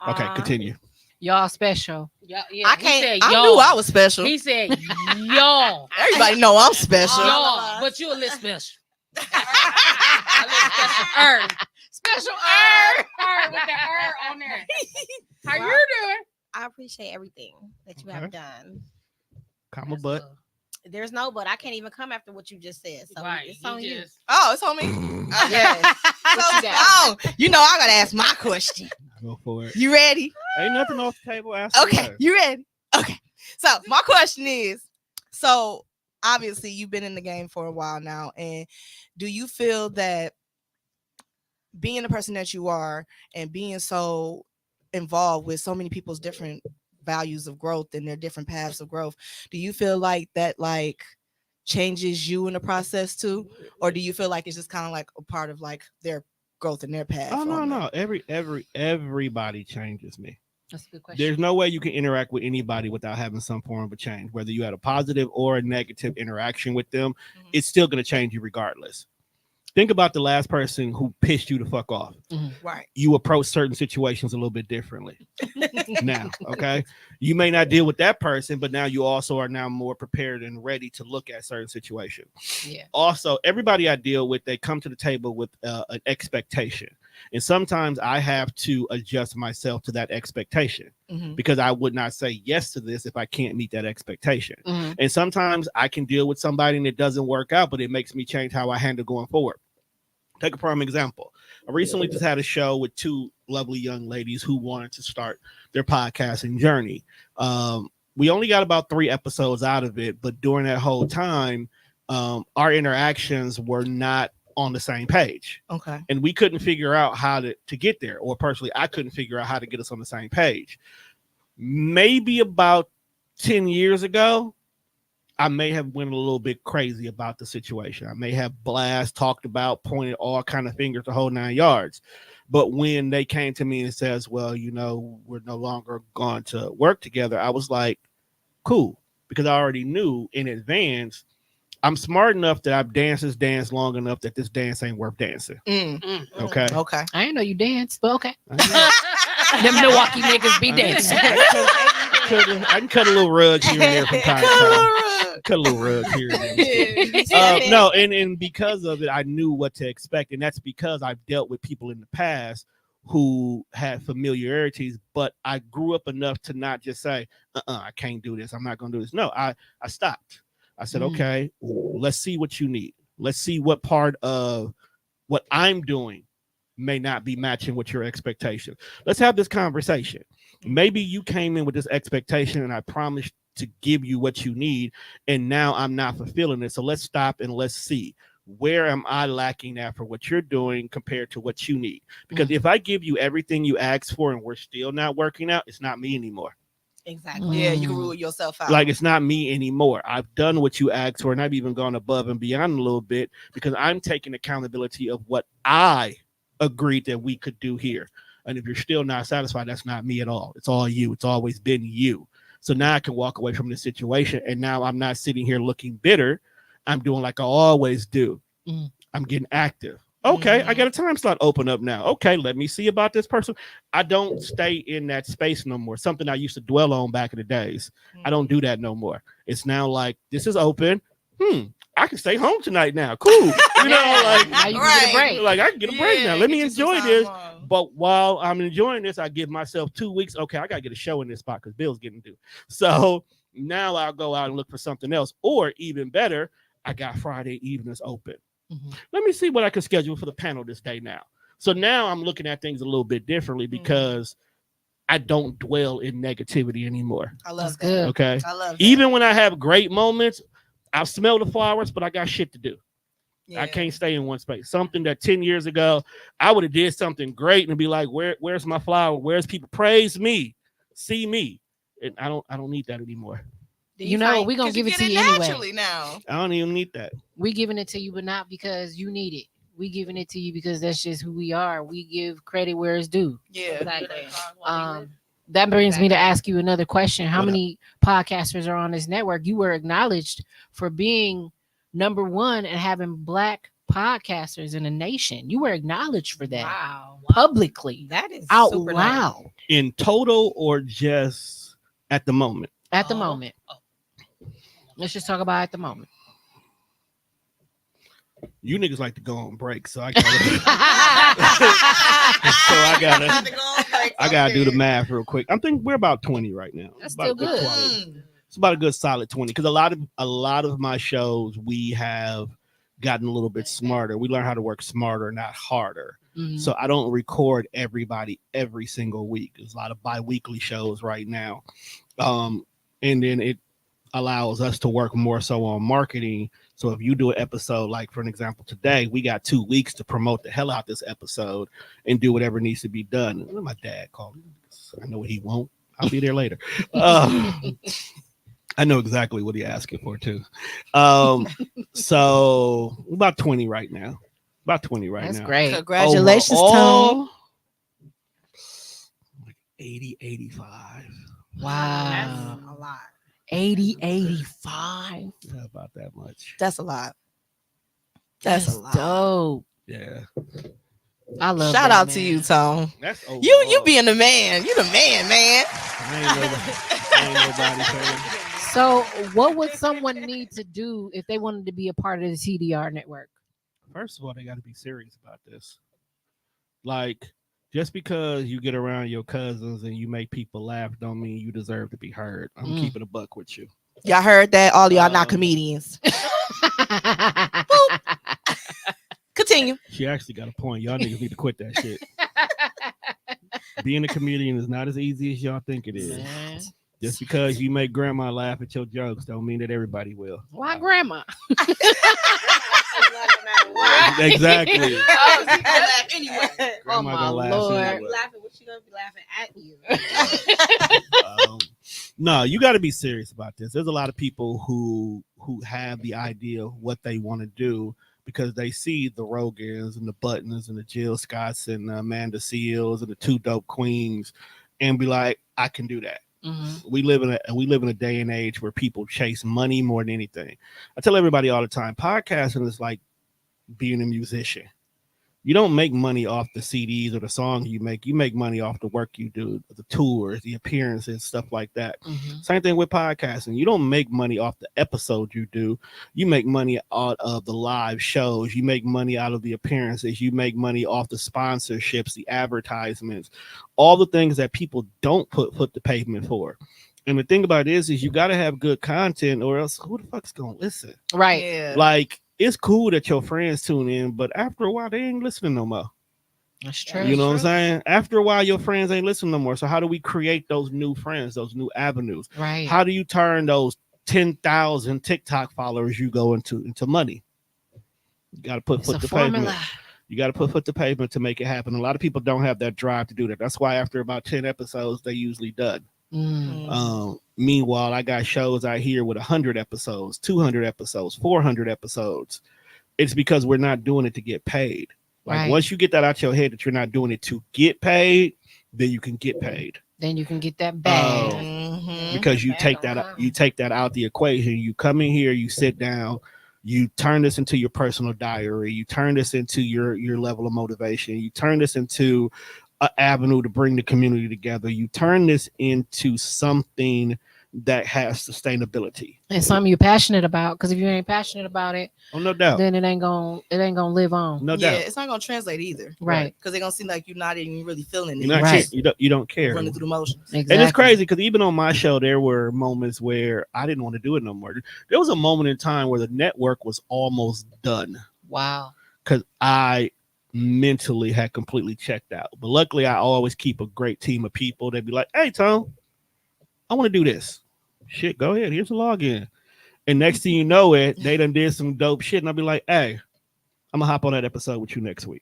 Okay, continue. Y'all special. Yeah, I he can't. said I y'all. knew I was special. He said y'all. Everybody know I'm special. Y'all, but you a little special. A little special. Special With the on there. How you doing? I appreciate everything that you have done. Comma butt. There's no but. I can't even come after what you just said. So Right. it's on you. Oh, it's on me. Okay. Yes. So, oh, you know I gotta ask my question. Go for it. You ready? Ain't nothing off the table. Ask Okay, her. you ready? Okay. So my question is, so obviously you've been in the game for a while now, and do you feel that being the person that you are and being so involved with so many people's different values of growth and their different paths of growth, do you feel like that changes you in the process too, or do you feel like it's just kind of like a part of like their growth and their path? Oh no. Everybody changes me. That's a good question. There's no way you can interact with anybody without having some form of a change. Whether you had a positive or a negative interaction with them, it's still going to change you regardless. Think about the last person who pissed you the fuck off. Right. You approach certain situations a little bit differently now. Okay. You may not deal with that person, but now you also are now more prepared and ready to look at certain situations. Yeah. Also, everybody I deal with, they come to the table with an expectation. And sometimes I have to adjust myself to that expectation because I would not say yes to this if I can't meet that expectation. And sometimes I can deal with somebody and it doesn't work out, but it makes me change how I handle going forward. Take a prime example. I recently just had a show with two lovely young ladies who wanted to start their podcasting journey. We only got about 3 episodes out of it, but during that whole time, our interactions were not on the same page. Okay. And we couldn't figure out how to get there, or personally, I couldn't figure out how to get us on the same page. Maybe about 10 years ago, I may have went a little bit crazy about the situation. I may have talked about, pointed all kind of fingers, the whole 9 yards. But when they came to me and says, well, you know, we're no longer going to work together, I was like, cool, because I already knew in advance I'm smart enough that I've danced this dance long enough that this dance ain't worth dancing. Okay. Okay. I didn't know you danced, but okay. Them Milwaukee niggas be dancing. I can cut a little rug here and there from time to time. Cut a little rug here and there. No, and because of it, I knew what to expect. And that's because I've dealt with people in the past who had familiarities, but I grew up enough to not just say, I can't do this. I'm not going to do this. No, I stopped. I said, okay, let's see what you need. Let's see what part of what I'm doing may not be matching with your expectation. Let's have this conversation. Maybe you came in with this expectation and I promised to give you what you need, and now I'm not fulfilling it. So let's stop and let's see, where am I lacking at for what you're doing compared to what you need? Because if I give you everything you asked for and we're still not working out, it's not me anymore. Exactly. Yeah, you can rule yourself out. Like, it's not me anymore. I've done what you asked for, and I've even gone above and beyond a little bit because I'm taking accountability of what I agreed that we could do here. And if you're still not satisfied, that's not me at all. It's all you. It's always been you. So now I can walk away from this situation, and now I'm not sitting here looking bitter. I'm doing like I always do. I'm getting active. Okay, I got a time slot open up now. Okay, let me see about this person. I don't stay in that space no more. Something I used to dwell on back in the days. I don't do that no more. It's now like, this is open. I can stay home tonight now. Cool. You know, like, now you can get a break. Like, I can get a break now. Let me enjoy this. But while I'm enjoying this, I give myself 2 weeks. Okay, I got to get a show in this spot because Bill's getting due. So now I'll go out and look for something else. Or even better, I got Friday evenings open. Let me see what I can schedule for the panel this day now. So now I'm looking at things a little bit differently because I don't dwell in negativity anymore. I love that. Good. Okay. I love that. Even when I have great moments, I smell the flowers, but I got shit to do. Yeah. I can't stay in one space. Something that 10 years ago, I would have did something great and be like, where's my flower? Where's people praise me, see me? And I don't need that anymore. You know, we're going to give it to you anyway. Now. I don't even need that. We giving it to you, but not because you need it. We giving it to you because that's just who we are. We give credit where it's due. Yeah. Exactly. That brings me to ask you another question. How many podcasters are on this network? You were acknowledged for being number one and having Black podcasters in the nation. You were acknowledged for that. Wow. Publicly. That is out super loud. Nice. In total or just at the moment? At the moment. Let's just talk about at the moment. You niggas like to go on break, so I gotta I gotta do the math real quick. I'm thinking we're about 20 right now. That's still good. It's about a good solid 20 because a lot of my shows we have gotten a little bit smarter. We learn how to work smarter, not harder. So I don't record everybody every single week. There's a lot of bi-weekly shows right now. And then it allows us to work more so on marketing. So if you do an episode, like for an example, today, we got 2 weeks to promote the hell out this episode and do whatever needs to be done. My dad called me. I know what he won't. I'll be there later. I know exactly what he's asking for too. So about 20 right now. About 20 right now. That's great. Congratulations, Tone. Like 80, 85. Wow. That's a lot. 80, 85. Not about that much. That's a lot. That's a lot. dope. Yeah. I love Shout that, out man. to you, Tone. That's overall. You being the man. You the man. I ain't nobody saying. So, what would someone need to do if they wanted to be a part of the TDR network? First of all, they got to be serious about this. Like, just because you get around your cousins and you make people laugh, don't mean you deserve to be heard. I'm keeping a buck with you. Y'all heard that? All y'all not comedians. Continue. She actually got a point. Y'all niggas need to quit that shit. Being a comedian is not as easy as y'all think it is. Man. Just because you make grandma laugh at your jokes don't mean that everybody will. Why grandma? Exactly. Anyway. Oh my Lord. Anyway. Laughing, what she gonna be laughing at you? No, you got to be serious about this. There's a lot of people who have the idea of what they want to do because they see the Rogans and the Buttons and the Jill Scotts and the Amanda Seals and the Two Dope Queens and be like, I can do that. Mm-hmm. We live in a day and age where people chase money more than anything. I tell everybody all the time, podcasting is like being a musician. You don't make money off the CDs or the songs you make. You make money off the work you do, the tours, the appearances, stuff like that. Mm-hmm. Same thing with podcasting. You don't make money off the episode you do. You make money out of the live shows. You make money out of the appearances. You make money off the sponsorships, the advertisements, all the things that people don't put the pavement for. And the thing about it is you got to have good content or else who the fuck's going to listen? Right. Yeah. Like, it's cool that your friends tune in, but after a while, they ain't listening no more. That's true. You know what I'm saying? After a while, your friends ain't listening no more. So how do we create those new friends, those new avenues? Right. How do you turn those 10,000 TikTok followers you go into money? You got to put It's foot a to formula. pavement. You got to put foot to pavement to make it happen. A lot of people don't have that drive to do that. That's why after about 10 episodes, they usually done. Meanwhile, I got shows out here with 100 episodes, 200 episodes, 400 episodes. It's because we're not doing it to get paid. Like Right. once you get that out your head that you're not doing it to get paid, then you can get paid. Then you can get that bag. Mhm. Because you Bag take don't that come. you take that out the equation. You come in here, you sit down, you turn this into your personal diary, you turn this into your level of motivation, you turn this into an avenue to bring the community together, you turn this into something that has sustainability. And something you're passionate about. Because if you ain't passionate about it, Oh, no doubt. then it ain't gonna live on. No Yeah, doubt. it's not gonna translate either. Right. Because they're gonna seem like you're not even really feeling it. You're not Right. you don't care. running through the motions. Exactly. And it's crazy because even on my show, there were moments where I didn't want to do it no more. There was a moment in time where the network was almost done Wow. because I mentally had completely checked out. But luckily, I always keep a great team of people. They'd be like, hey, Tone, I want to do this. Shit, go ahead. Here's a login. And next thing you know it, they done did some dope shit. And I'll be like, hey, I'm going to hop on that episode with you next week.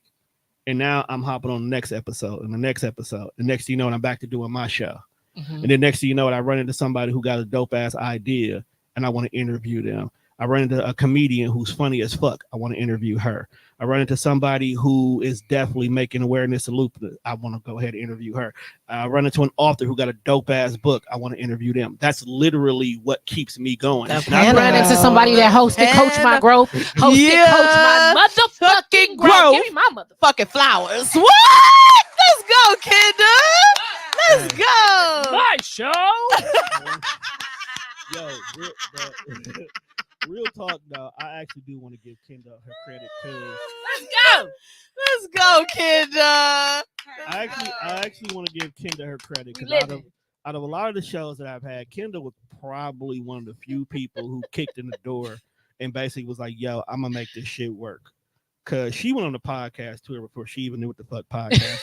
And now I'm hopping on the next episode and the next episode. And next thing you know it, I'm back to doing my show. Mhm. And then next thing you know it, I run into somebody who got a dope ass idea and I want to interview them. I run into a comedian who's funny as fuck. I want to interview her. I run into somebody who is definitely making awareness of lupus. I want to go ahead and interview her. I run into an author who got a dope ass book. I want to interview them. That's literally what keeps me going. It's not I ran into somebody that hosted Coach My Growth. Hosted Coach My motherfucking growth. Give me my motherfucking Fucking flowers. What? Let's go, Kendra. Let's go. my show. Yo, real talk though. I actually do want to give Kendra her credit too. Let's go, Kendra. I actually want to give Kendra her credit We because living. out of a lot of the shows that I've had, Kendra was probably one of the few people who kicked in the door and basically was like, yo, I'm gonna make this shit work. Cause she went on the podcast tour before she even knew what the fuck podcast was.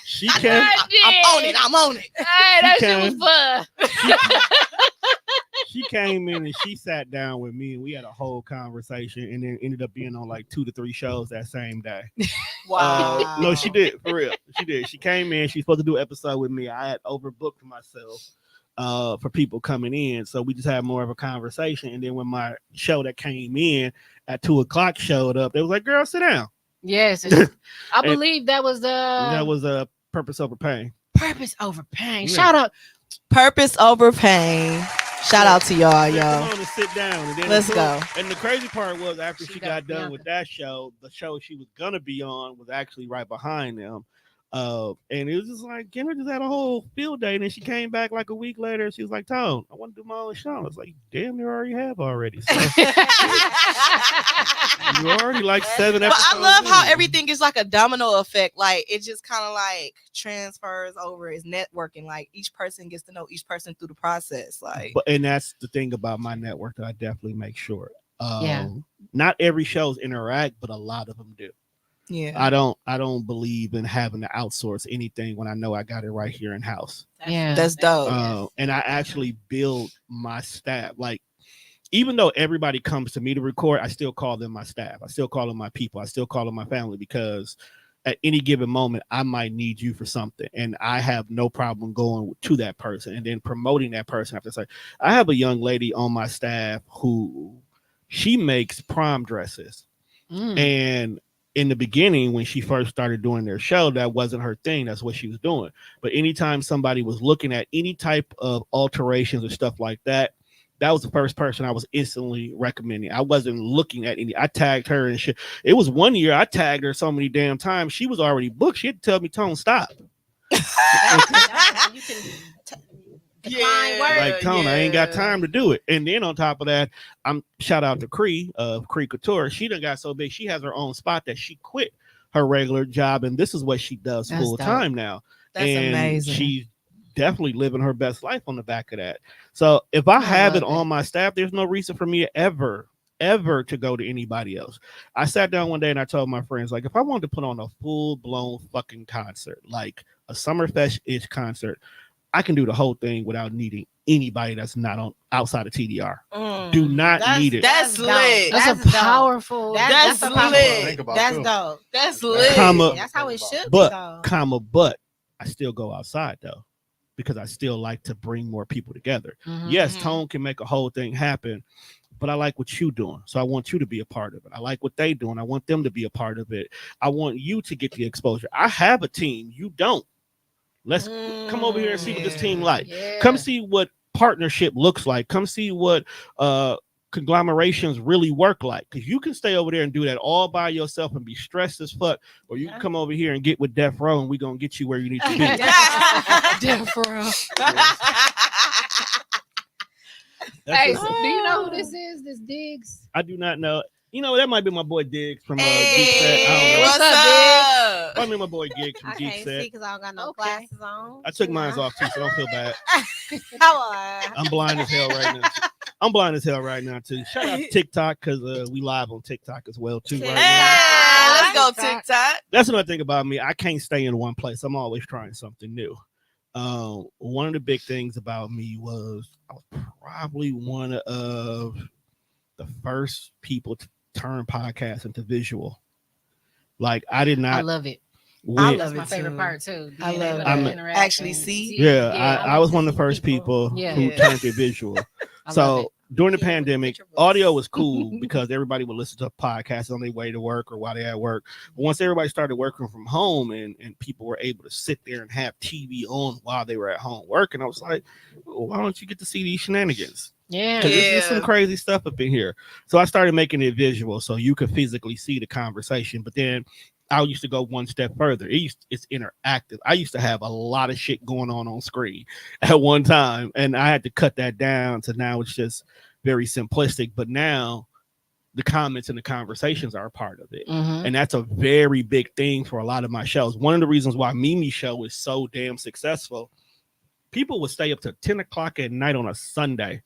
She came. I'm on it. Hey, that shit came. was fun. She came in and she sat down with me and we had a whole conversation and then ended up being on like 2 to 3 shows that same day. Wow. No, she did for real. She did. She came in. She's supposed to do an episode with me. I had overbooked myself for people coming in, so we just had more of a conversation. And then when my show that came in at 2:00 showed up, they was like, "Girl, sit down." Yes, I believe that was That was a Purpose Over Pain. Purpose Over Pain. Yeah. Shout out. Purpose over pain. Shout out to y'all, Come y'all. on and sit down. And then Let's go. And the crazy part was after she got done Bianca. with that show, the show she was gonna be on was actually right behind them. And it was just like Kendra just had a whole field day, and then she came back like a week later. She was like, "Tone, I want to do my own show." I was like, "Damn, you already have already." So you already like 7 But episodes. I love how in. everything is like a domino effect. Like it just kind of like transfers over. It's networking. Like each person gets to know each person through the process. Like, And that's the thing about my network that I definitely make sure. Yeah. Not every shows interact, but a lot of them do. yeah, I don't believe in having to outsource anything when I know I got it right here in house. Yeah. that's dope. And I actually build my staff. Like, even though everybody comes to me to record, I still call them my staff. I still call them my people. I still call them my family, because at any given moment, I might need you for something. And I have no problem going to that person and then promoting that person after. Say, I have a young lady on my staff who she makes prom dresses. And in the beginning, when she first started doing their show, that wasn't her thing. That's what she was doing. But anytime somebody was looking at any type of alterations or stuff like that, that was the first person I was instantly recommending. I wasn't looking at any. I tagged her and shit. It was one year I tagged her so many damn times. She was already booked. She had to tell me, "Tone, stop." You can decline work. Like, Tone, I ain't got time to do it. And then on top of that, I'm shout out to Cree of Cree Couture. She done got so big, she has her own spot that she quit her regular job, and this is what she does That's full time now. That's and amazing. She's definitely living her best life on the back of that. So if I have it on my staff, there's no reason for me ever to go to anybody else. I sat down one day and I told my friends, like, if I wanted to put on a full-blown fucking concert, like a Summerfest-ish concert, I can do the whole thing without needing anybody that's not on outside of TDR. Do not need it. That's lit. That's a powerful. That's a lit. That's dope. That's lit. That's how it should be, though. But I still go outside though, because I still like to bring more people together. Yes, Tone can make a whole thing happen, but I like what you doing. So I want you to be a part of it. I like what they doing. I want them to be a part of it. I want you to get the exposure. I have a team. You don't. Let's come over here and see what this team like. Yeah. Come see what partnership looks like. Come see what conglomerations really work like. Because you can stay over there and do that all by yourself and be stressed as fuck, or you can come over here and get with Def Row and we're gonna get you where you need to be. Def Row. That's Hey, just- so do you know who this is? This Diggs? I do not know. You know, that might be my boy Diggs from Geek Hey, Set. I don't know. what's up? I mean, my boy Diggs from I Geek can't Set. see because I don't got no Okay. glasses on. I took mine off too, so don't feel bad. How are I'm blind as hell right now. I'm blind as hell right now too. Shout out to TikTok, because we live on TikTok as well too right now. Hey, let's go TikTok. That's another thing about me. I can't stay in one place. I'm always trying something new. One of the big things about me was I was probably one of the first people to turn podcasts into visual. Like, I did not. I love it. I with- love That's my it favorite too. part too. I Being love able it. to I'm- interact Actually and see. Yeah, I I like was to one of the see first people Yeah. who turned it visual. I love So it. during the Yeah, with the pandemic, picture books. audio was cool because everybody would listen to podcasts on their way to work or while they're at work. But once everybody started working from home and people were able to sit there and have TV on while they were at home working, I was like, well, why don't you get to see these shenanigans? Yeah. Because there's Yeah. some crazy stuff up in here. So I started making it visual so you could physically see the conversation. But then I used to go one step further. It's interactive. I used to have a lot of shit going on screen at one time, and I had to cut that down to now it's just very simplistic. But now the comments and the conversations are a part of it. Mhm. And that's a very big thing for a lot of my shows. One of the reasons why Mimi's show is so damn successful, people would stay up to 10 o'clock at night on a Sunday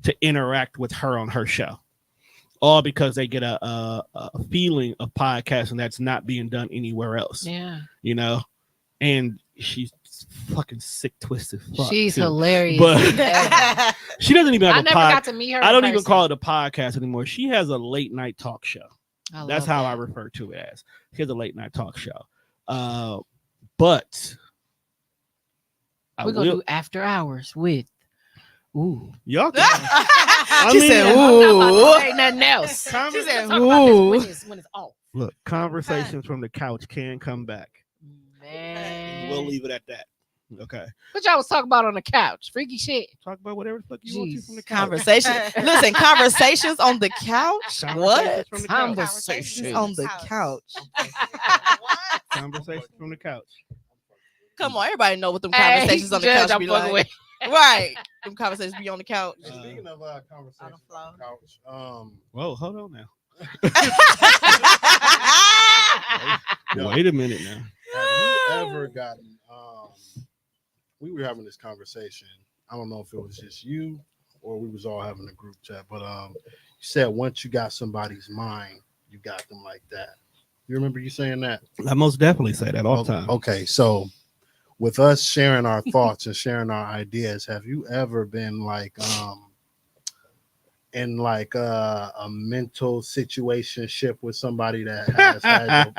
to interact with her on her show. All because they get a feeling of podcasting that's not being done anywhere else. Yeah. You know? And she's fucking sick, twisted fuck. She's too. hilarious. But she doesn't even have I a never got to meet her. I don't in even person. call it a podcast anymore. She has a late night talk show. I That's love how that. I refer to it as. She has a late night talk show. But I We're gonna will, do after hours with. Ooh. y'all can, She mean, said, I'm not about "Ooh." to say nothing else. She conver- said, Talk about "Ooh." this when it's off. look, conversations from the couch can come back. Man. We'll leave it at that. Okay. What y'all was talking about on the couch? Freaky shit. Talk about whatever the fuck you want to from the couch. Conversation. Listen, conversations on the couch. What? Conversations on the couch. What? Conversations from the couch. Come on, everybody know what them conversations on the couch be like. Right. Them conversations be on the couch. Speaking of conversations on the couch, whoa, hold on now. Wait a minute now. Have you ever gotten we were having this conversation. I don't know if it was just you or we was all having a group chat, but you said once you got somebody's mind, you got them like that. You remember you saying that? I most definitely say that all the time. Okay, so with us sharing our thoughts and sharing our ideas, have you ever been like in like a mental situationship with somebody that has had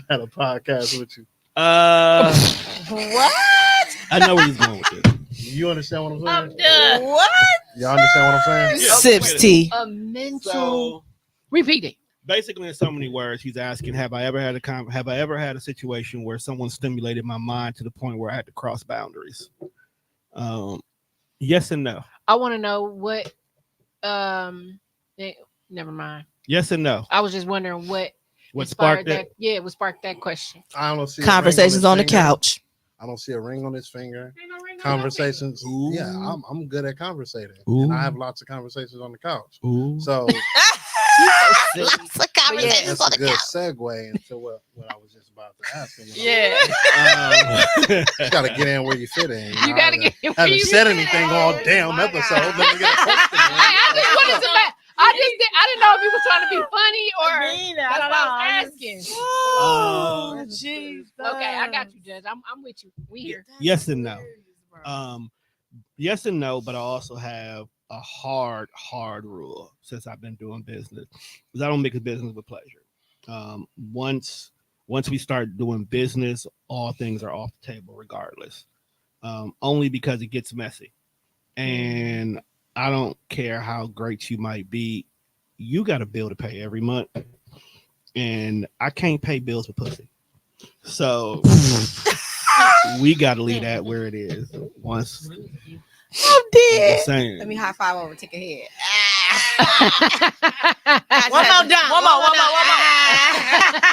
a podcast with you? What? I know where he's going with this. You understand what I'm saying? I'm done. What? Y'all understand what I'm saying? Yeah, Sips tea. A mental. So Repeat it. basically, in so many words, he's asking, have I ever had a situation where someone stimulated my mind to the point where I had to cross boundaries? Yes and no. I want to know what. Never mind. Yes and no. I was just wondering what sparked that? Yeah, what sparked that question. I don't see Conversations on the couch. I don't see a ring on his finger. Ain't no ring on Conversations. Ooh. Yeah, I'm good at conversating. Ooh. And I have lots of conversations on the couch. Ooh. So Lots of conversations that's on a the good couch. segue into what I was just about to ask. You know? Yeah. You gotta get in where you fit in. You gotta get. Haven't said anything all damn episode. Let me get a question in. I just wanted to. I didn't know if you were trying to be funny or that's what I was asking. Oh, jeez. Okay, I got you, Judge. I'm with you. We here. Yes and no. Yes and no, but I also have a hard rule since I've been doing business, because I don't make a business with pleasure. Once we start doing business, all things are off the table regardless. Only because it gets messy. And I don't care how great you might be, you got a bill to pay every month. And I can't pay bills with pussy. So we got to leave that where it is. Once I'm dead. saying. Let me high five over, take a head. One more done. One more.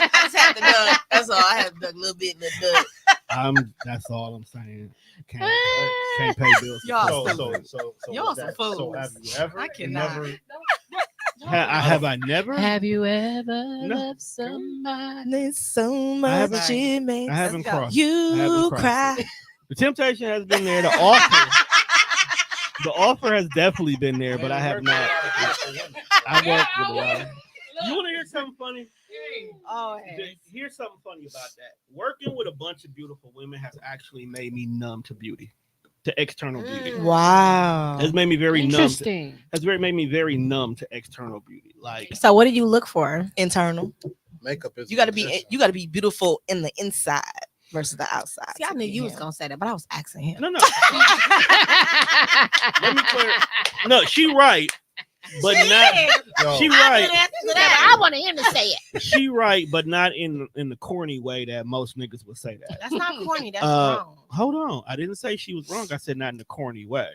I just had to dug. That's all. I had to dug a little bit. That's all I'm saying. Can't pay bills. Y'all So y'all with some that, fools. So have you ever? I cannot. Have I never? Have you ever loved somebody? There's so much it makes I haven't crossed. you cry. The temptation has been there. The offer has definitely been there, but I have not. I work with a lot. You want to hear something funny? Oh, Here's something funny about that. Working with a bunch of beautiful women has actually made me numb to beauty, to external beauty. Wow. It's made me very numb. Interesting. Made me very numb to external beauty. Like, so what do you look for? Internal. Makeup is. You gotta be beautiful in the inside versus the outside. See, I knew you was gonna say that, but I was asking him. no. Let me clear. No, she right, but not. Yo, She right. I want him to say it. She right, but not in the corny way that most niggas would say that. That's not corny. That's Uh, wrong. Hold on, I didn't say she was wrong. I said not in the corny way.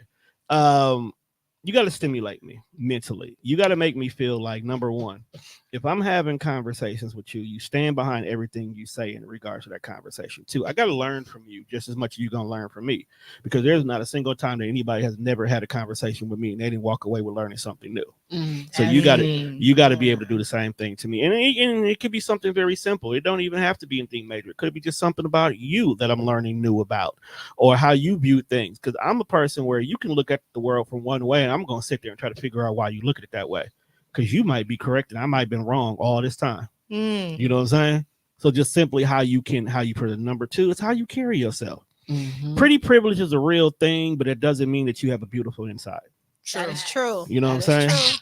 You got to stimulate me mentally. You got to make me feel like, number one, if I'm having conversations with you, you stand behind everything you say in regards to that conversation. Two, I got to learn from you just as much as you're going to learn from me, because there's not a single time that anybody has never had a conversation with me and they didn't walk away with learning something new. So you got to be able to do the same thing to me. And it could be something very simple. It don't even have to be anything major. It could be just something about you that I'm learning new about, or how you view things. Because I'm a person where you can look at the world from one way, and I'm going to sit there and try to figure out why you look at it that way. Because you might be correct and I might have been wrong all this time. You know what I'm saying? So just simply how you put it. Number two is how you carry yourself. Pretty privilege is a real thing, but it doesn't mean that you have a beautiful inside. That is true. You know what I'm saying? True.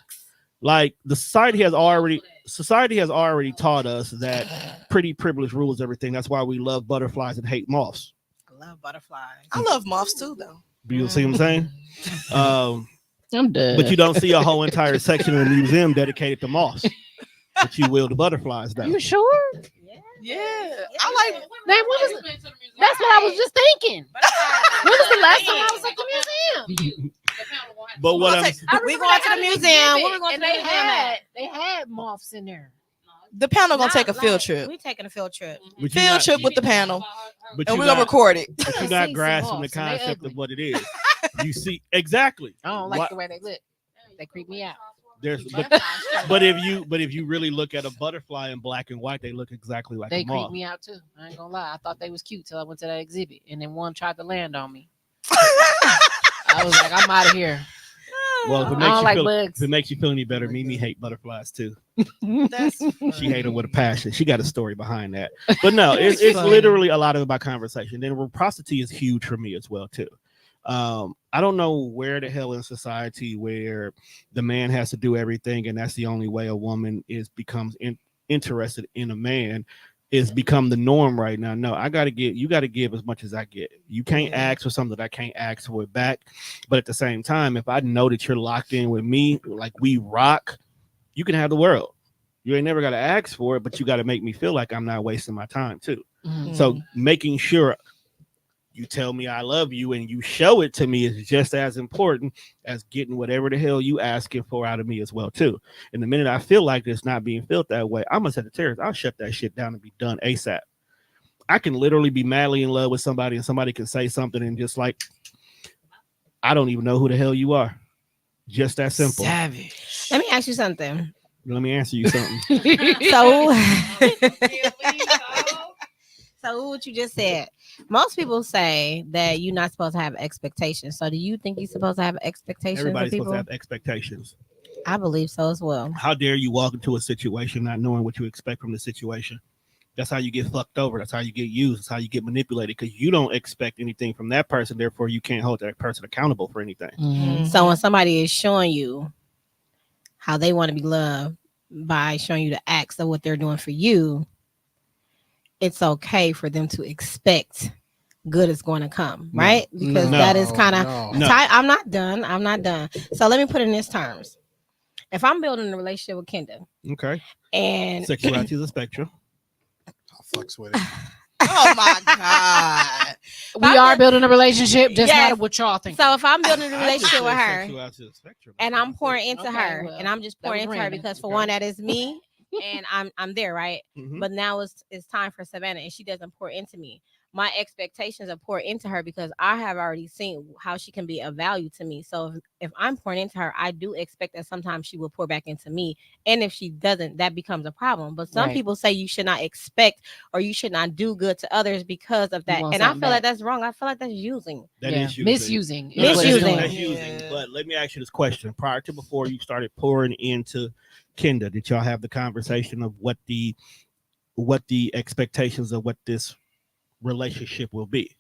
Like, the society has already taught us that pretty privilege rules everything. That's why we love butterflies and hate moths. I love butterflies. I love moths too, though. You see what I'm saying? I'm done. But you don't see a whole entire section of the museum dedicated to moths. But you will to butterflies, though. You sure? Yeah, I like. Now, that's what I was just thinking. When was the last time I was at the museum? But what we going to the museum. We're going to the museum. They had moths in there. The panel gonna take a field trip. We taking a field trip. Field trip with the panel, but and we're gonna record it. But you're not grasping the concept of what it is. You see exactly. I don't like the way they look. They creep me out. But if you really look at a butterfly in black and white, they look exactly like a moth. They creep me out too. I ain't gonna lie. I thought they was cute till I went to that exhibit, and then one tried to land on me. I was like, I'm out of here. Well, if it makes you feel any better, Mimi hate butterflies too. She hate them with a passion. She got a story behind that. But no, it's literally a lot of about conversation. Then reciprocity is huge for me as well too. I don't know where the hell in society where the man has to do everything, and that's the only way a woman becomes interested in a man. Is become the norm right now. No, you got to give as much as I get. You can't ask for something that I can't ask for it back. But at the same time, if I know that you're locked in with me, like we rock, you can have the world. You ain't never got to ask for it, but you got to make me feel like I'm not wasting my time too. Mm-hmm. So making sure you tell me I love you and you show it to me is just as important as getting whatever the hell you asking for out of me as well too. And the minute I feel like it's not being felt that way, I'm a Sagittarius. I'll shut that shit down and be done ASAP. I can literally be madly in love with somebody and somebody can say something and just like, I don't even know who the hell you are. Just that simple. Savage. Let me ask you something. Let me answer you something. So what you just said, most people say that you're not supposed to have expectations. So do you think you're supposed to have expectations? Everybody's supposed to have expectations. I believe so as well. How dare you walk into a situation not knowing what you expect from the situation? That's how you get fucked over. That's how you get used. That's how you get manipulated because you don't expect anything from that person. Therefore, you can't hold that person accountable for anything. Mm-hmm. So when somebody is showing you how they want to be loved by showing you the acts of what they're doing for you, it's okay for them to expect good is going to come, right? Because that is kind of I'm not done. So let me put it in these terms. If I'm building a relationship with Kendra, okay, and sexuality is a spectrum, I'll fucks with it. Oh my God. We are building a relationship, just not what y'all think. So if I'm building a relationship with her and I'm pouring into her and I'm just pouring into her because for one, that is me. And I'm there, right? Mm-hmm. But now it's time for Savannah, and she doesn't pour into me. My expectations are pour into her because I have already seen how she can be of value to me. So if I'm pouring into her, I do expect that sometimes she will pour back into me. And if she doesn't, that becomes a problem. But some people say you should not expect or you should not do good to others because of that. And I feel like that's wrong. I feel like that's using. That is misusing. That's using. But let me ask you this question. Prior to before you started pouring into Kendra, did y'all have the conversation of what the expectations of what this relationship will be?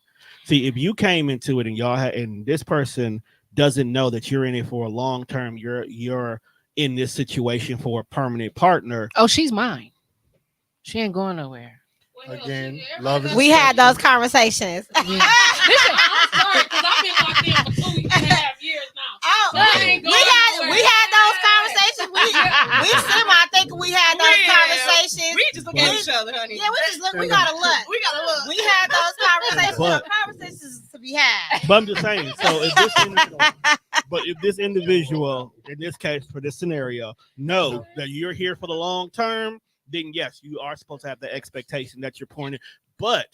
See, if you came into it and y'all had, and this person doesn't know that you're in it for a long term, you're in this situation for a permanent partner. Oh, she's mine. She ain't going nowhere. Again, love is. We had those conversations. I'm sorry, because I've been locked in for 2.5 years now. Oh, we had those conversations. I think we had those conversations. We just look at each other, honey. Yeah, we just look. We gotta look. We had those conversations. Conversations to be had. But I'm just saying. So if this individual, in this case, for this scenario, know that you're here for the long term, then yes, you are supposed to have the expectation that you're pointing. But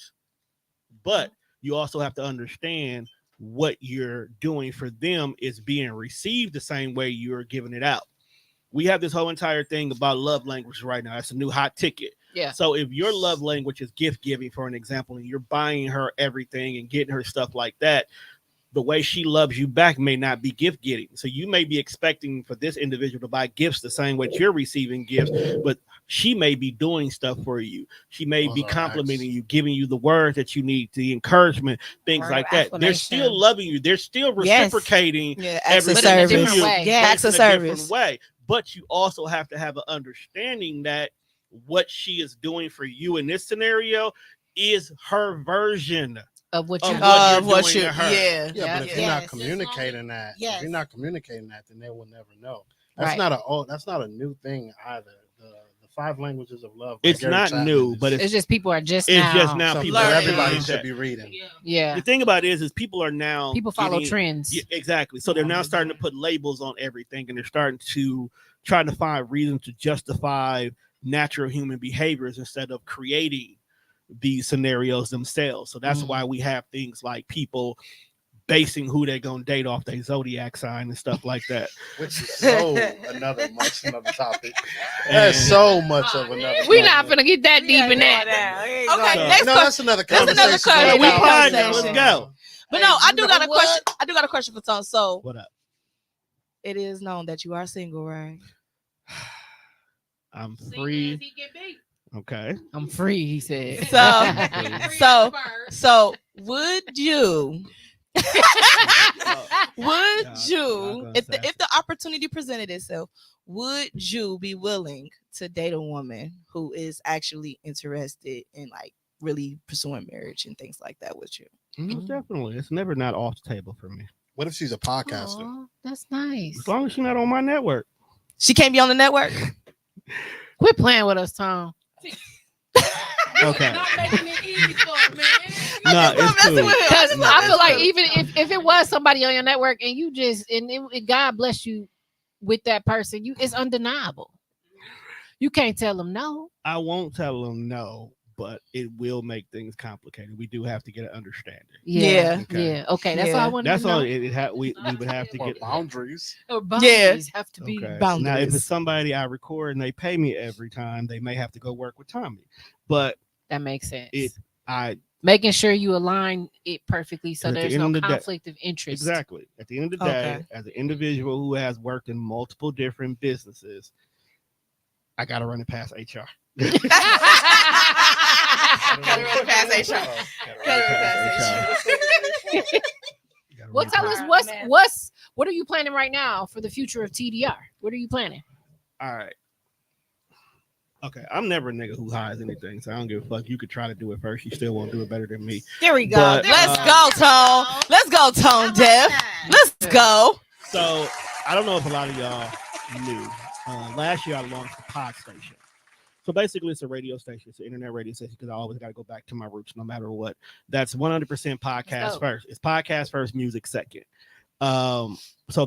you also have to understand what you're doing for them is being received the same way you're giving it out. We have this whole entire thing about love language right now. That's a new hot ticket. Yeah. So if your love language is gift giving, for an example, and you're buying her everything and getting her stuff like that, the way she loves you back may not be gift getting. So you may be expecting for this individual to buy gifts the same way you're receiving gifts, but she may be doing stuff for you. She may be complimenting you, giving you the words that you need, the encouragement, things like that. They're still loving you. They're still reciprocating everything in a different way. Acts of service. But you also have to have an understanding that what she is doing for you in this scenario is her version of what you're doing to her. But if you're not communicating that, then they will never know. That's not a new thing either. The Five Languages of Love. It's not new, but it's just people are just it's now. just now something people that are everybody doing should that. be reading. Yeah. The thing about it is people are now People follow trends. Yeah, exactly. So they're now starting to put labels on everything, and they're starting to try to find reasons to justify natural human behaviors instead of creating these scenarios themselves. So that's why we have things like people basing who they're gonna date off their zodiac sign and stuff like that. Which is another topic. That's so much of another. We're not gonna get that deep in that. Okay, next question. That's another conversation. That's another question. We Conversation. pod now. Let's go. But no, I do got a question. I do got a question for Tone. So What up? it is known that you are single, right? I'm free. Okay. I'm free, he said. So would you? Would you, if the opportunity presented itself, would you be willing to date a woman who is actually interested in like really pursuing marriage and things like that with you? Definitely. It's never not off the table for me. What if she's a podcaster? Aw, that's nice. As long as she's not on my network. She can't be on the network. Quit playing with us, Tom. Okay. Not making it easy for him, man. No, it's cool. Because I feel like even if it was somebody on your network and you just God bless you with that person, it's undeniable. You can't tell them no. I won't tell them no, but it will make things complicated. We do have to get an understanding. Yeah. Okay, that's all I wanted That's to know. all. We would have to get boundaries. Or boundaries have to be Okay. boundaries. Now, if it's somebody I record and they pay me every time, they may have to go work with Tommy. But that makes sense. Making sure you align it perfectly so there's no conflict of interest. Exactly. At the end of the day, as an individual who has worked in multiple different businesses, I got to run it past HR. Gotta run it past HR. Well, tell us what are you planning right now for the future of TDR? What are you planning? All right. Okay, I'm never a nigga who hides anything, so I don't give a fuck. You could try to do it first. You still won't do it better than me. There we go. But, Let's go, Tone. Let's go, ToneDef. Let's go. So I don't know if a lot of y'all knew. Last year I launched the Pod Station. So basically, it's a radio station. It's an internet radio station because I always got to go back to my roots no matter what. That's 100% podcast first. It's podcast first, music second. So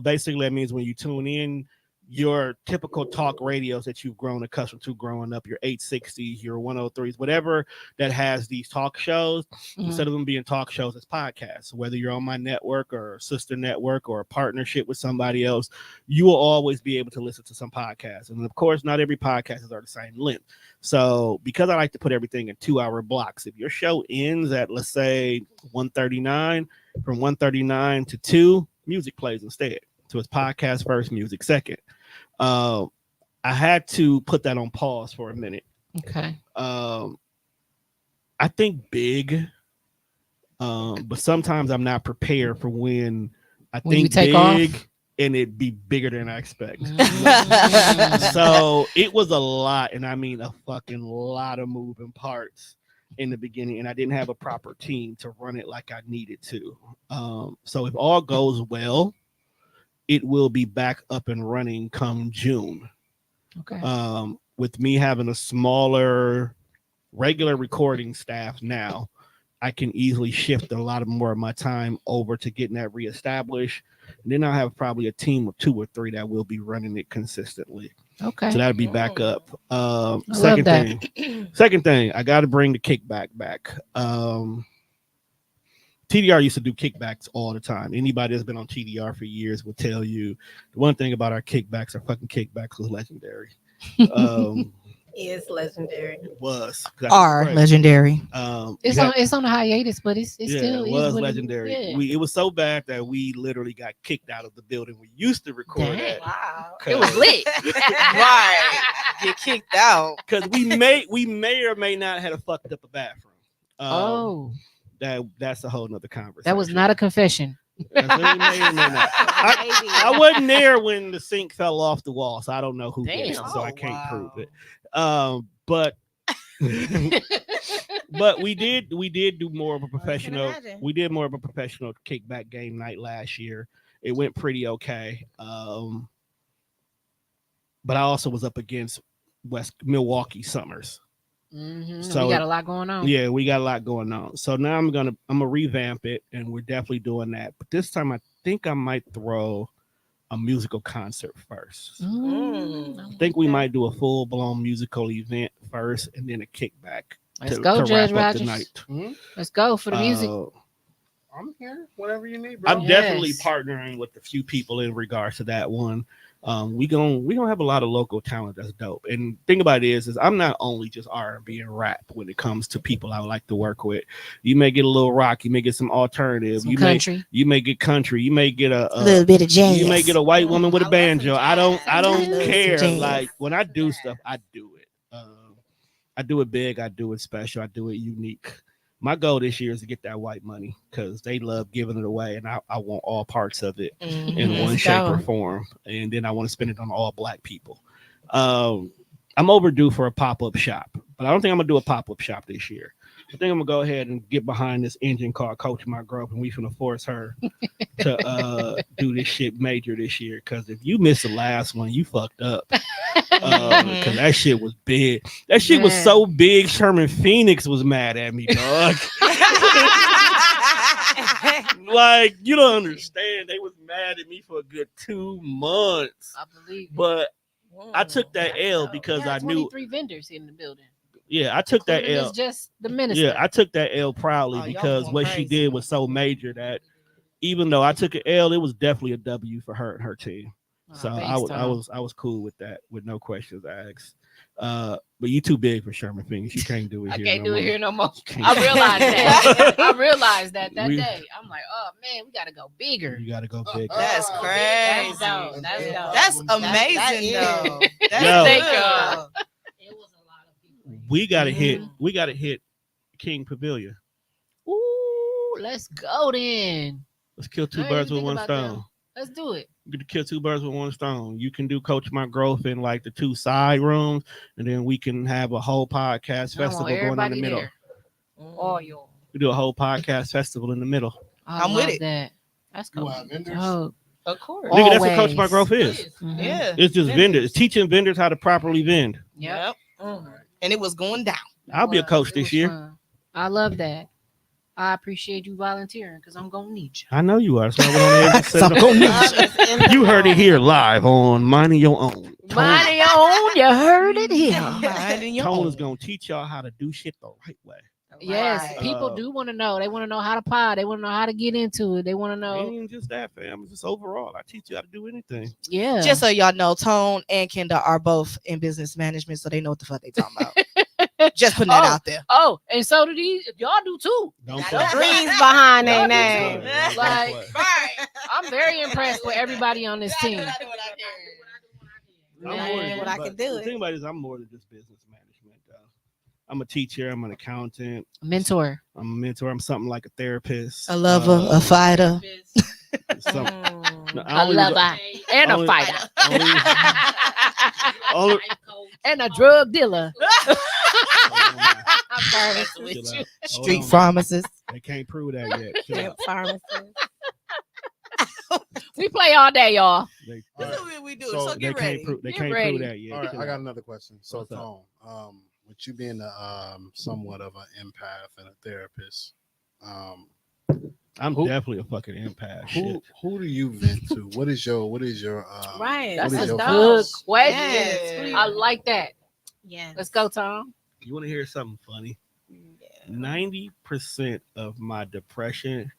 basically, that means when you tune in, your typical talk radios that you've grown accustomed to growing up, your 860s, your 103s, whatever that has these talk shows, instead of them being talk shows, it's podcasts. Whether you're on my network or a sister network or a partnership with somebody else, you will always be able to listen to some podcasts. And of course, not every podcast are the same length. So because I like to put everything in 2-hour blocks, if your show ends at, let's say, 1:39, from 1:39 to 2, music plays instead. So it's podcast first, music second. I had to put that on pause for a minute. Okay. I think big, but sometimes I'm not prepared for when I think big off? And it be bigger than I expect. So it was a lot, and I mean a fucking lot of moving parts in the beginning, and I didn't have a proper team to run it like I needed to. So if all goes well, it will be back up and running come June. Okay. With me having a smaller regular recording staff now, I can easily shift a lot more of my time over to getting that reestablished. And then I'll have probably a team of 2 or 3 that will be running it consistently. Okay. So that'll be back up. Second thing, I got to bring the kickback back. TDR used to do kickbacks all the time. Anybody that's been on TDR for years will tell you the one thing about our kickbacks, our fucking kickbacks was legendary. Is legendary. It was. Legendary. It's on a hiatus, but it's still it was legendary. It was so bad that we literally got kicked out of the building we used to record at. Wow. It was lit. Right. Get kicked out. Because we may or may not have fucked up a bathroom. That's a whole nother conversation. That was not a confession. I wasn't there when the sink fell off the wall, so I don't know who did it, so I can't prove it. But but we did do more of a professional. We did more of a professional kickback game night last year. It went pretty okay. But I also was up against West Milwaukee summers. Mm-hmm. So we got a lot going on. Yeah, we got a lot going on. So now I'm gonna revamp it, and we're definitely doing that. But this time, I think I might throw a musical concert first. I think we might do a full blown musical event first, and then a kickback. Let's go, Judge Rogers. Mm-hmm. Let's go for the music. I'm here. Whatever you need, bro. I'm definitely partnering with a few people in regards to that one. We gonna have a lot of local talent that's dope. And thing about it is I'm not only just R&B and rap when it comes to people I like to work with. You may get a little rock, you may get some alternative, some country. You may get country, you may get a little bit of jazz. You may get a white woman with a banjo. I don't care. jazz. Like when I do stuff, I do it. I do it big, I do it special, I do it unique. My goal this year is to get that white money because they love giving it away, and I want all parts of it in one shape or form. And then I want to spend it on all Black people. I'm overdue for a pop-up shop, but I don't think I'm gonna do a pop-up shop this year. I think I'm gonna go ahead and get behind this engine called Coach My Growth, and we finna force her to do this shit major this year. Because if you missed the last one, you fucked up. Because that shit was big. That shit was so big. Sherman Phoenix was mad at me, dog. Like you don't understand. They was mad at me for a good 2 months. I believe, but I took that L because I knew 23 vendors in the building. Yeah, I took that L. It's just the minister. Yeah, I took that L proudly because what she did was so major that even though I took an L, it was definitely a W for her and her team. So I was cool with that, with no questions asked. But you too big for Sherman Phoenix. You can't do it. I here can't no do more. it here no more. I realized that. I realized that day. I'm like, oh man, we gotta go bigger. You gotta go big. That's crazy. That's dope. That's amazing though. Thank God. We gotta hit. We gotta hit King Pavilion. Ooh, let's go then. Let's kill two birds with one stone. Let's do it. You can kill two birds with one stone. You can do Coach My Growth in like the 2 side rooms, and then we can have a whole podcast festival going in the middle. Oh, yo. We do a whole podcast festival in the middle. I'm with it. That. That's cool. Oh, of course. Nigga, that's what Coach My Growth is. Mm-hmm. Yeah. It's just vendors. It's teaching vendors how to properly vend. Yep. And it was going down. I'll be a coach this year. Fun. I love that. I appreciate you volunteering because I'm gonna need you. I know you are. So I'm gonna need you. You heard it here live on Minding Your Own. Minding Your Own. You heard it here. Tone is gonna teach y'all how to do shit the right way. Yes, people do want to know. They want to know how to pod. They want to know how to get into it. They want to know. Ain't even just that, fam. It's just overall. I teach you how to do anything. Yeah. Just so y'all know, Tone and Kendall are both in business management, so they know what the fuck they talking about. Just putting that out there. Oh, and so do these. Y'all do too. Don't play. Greens behind their name. Like, I'm very impressed with everybody on this team. I can do the thing about it is I'm more than just business management, though. I'm a teacher. I'm an accountant. Mentor. I'm a mentor. I'm something like a therapist. A lover, a fighter. A lover and a fighter. And a drug dealer. Street pharmacist. They can't prove that yet. Pharmacist. We play all day, y'all. That's what we do. So get ready. They can't prove that yet. All right, I got another question. So, Tone, with you being somewhat of an empath and a therapist, I'm definitely a fucking empath. Who do you vent to? What is your right? That's a good question. Yes. I like that. Yeah. Let's go, Tom. You want to hear something funny? 90% of my depression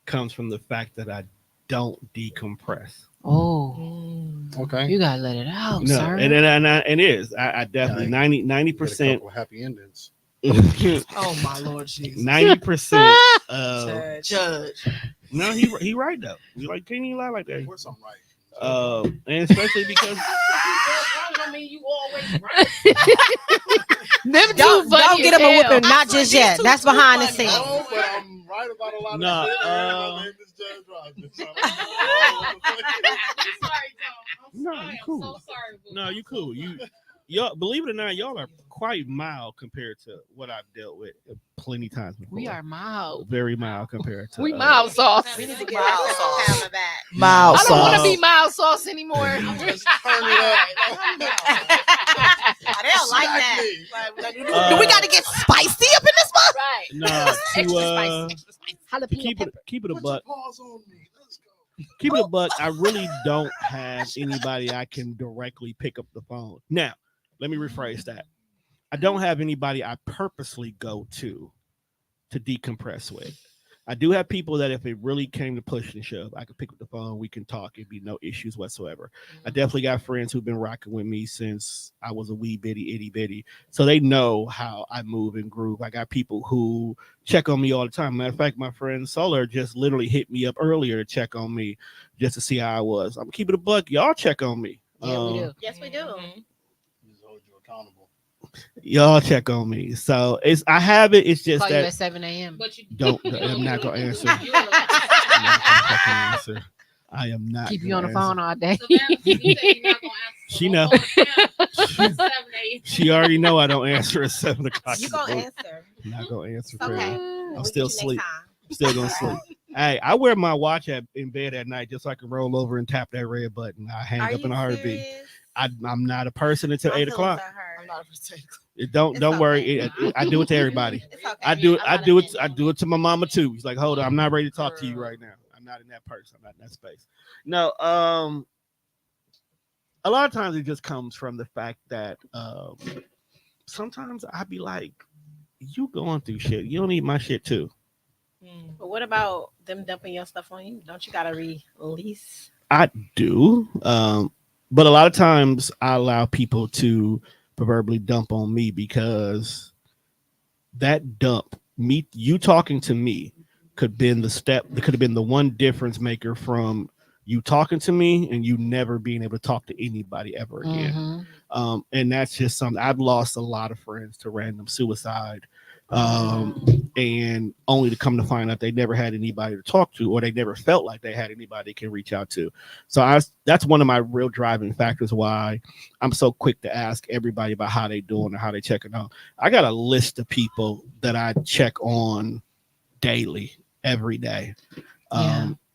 comes from the fact that I don't decompress. Oh, okay. You gotta let it out, no, sir. And it is. I definitely 90%. Happy endings. Oh my Lord Jesus. 90%. Judge. No, he right though. You like can't even lie like that. Of course I'm right. And especially because I mean, you always right. Don't get him a whooping, not just yet. That's behind the scenes. No, but I'm right about a lot of my name is Judge Rogers. Sorry, Tom. No, you cool. So sorry, no, you cool. y'all, believe it or not, y'all are quite mild compared to what I've dealt with plenty times before. We are mild. Very mild compared to. We mild sauce. We need to get Mild that sauce. camera back. Mild I don't want to sauce. be mild sauce anymore. Just turn it up. They don't like that. Do we got to get spicy up in this month? Right. Nah, Extra spicy. Extra spicy. Jalapeno keep it a Put buck. your paws on me. Let's go. Keep it a buck. I really don't have anybody I can directly pick up the phone. Now, let me rephrase that. I don't have anybody I purposely go to decompress with. I do have people that if it really came to push and shove, I could pick up the phone, we can talk, it'd be no issues whatsoever. I definitely got friends who've been rocking with me since I was a wee bitty, itty bitty. So they know how I move and groove. I got people who check on me all the time. Matter of fact, my friend Solar just literally hit me up earlier to check on me just to see how I was. I'm keeping it a buck. Y'all check on me. Yeah, we do. Yes, we do. Just hold you accountable. Y'all check on me. So I have it. It's just Call you that at 7 a.m. But you I'm not gonna answer. You I'm not gonna fucking answer. I am not. Keep you gonna on the answer. phone all day. Savannah, you said you're not gonna answer She the know. phone at 7 a.m. She already know I don't answer at 7 o'clock. You gonna answer. I'm not gonna answer. It's okay. I'm We'll still get you next asleep. time. I'm still gonna sleep. Hey, I wear my watch in bed at night just so I can roll over and tap that red button. I hang Are up you in a heartbeat. serious? I'm not a person until My 8 feelings o'clock. are hurt. I'm not a potato. Don't It's worry. okay. I do it to everybody. It's okay. I do I'm it to my mama too. He's like, hold on, I'm not ready to talk to you right now. I'm not in that person. I'm not in that space. No, a lot of times it just comes from the fact that sometimes I be like, you going through shit. You don't need my shit too. But what about them dumping your stuff on you? Don't you gotta release? I do. But a lot of times I allow people to proverbially dump on me because that dump, you talking to me could have been the one difference maker from you talking to me and you never being able to talk to anybody ever again. Mhm. And that's just something. I've lost a lot of friends to random suicide. And only to come to find out they never had anybody to talk to, or they never felt like they had anybody they can reach out to. So that's one of my real driving factors why I'm so quick to ask everybody about how they doing or how they checking out. I got a list of people that I check on daily, every day.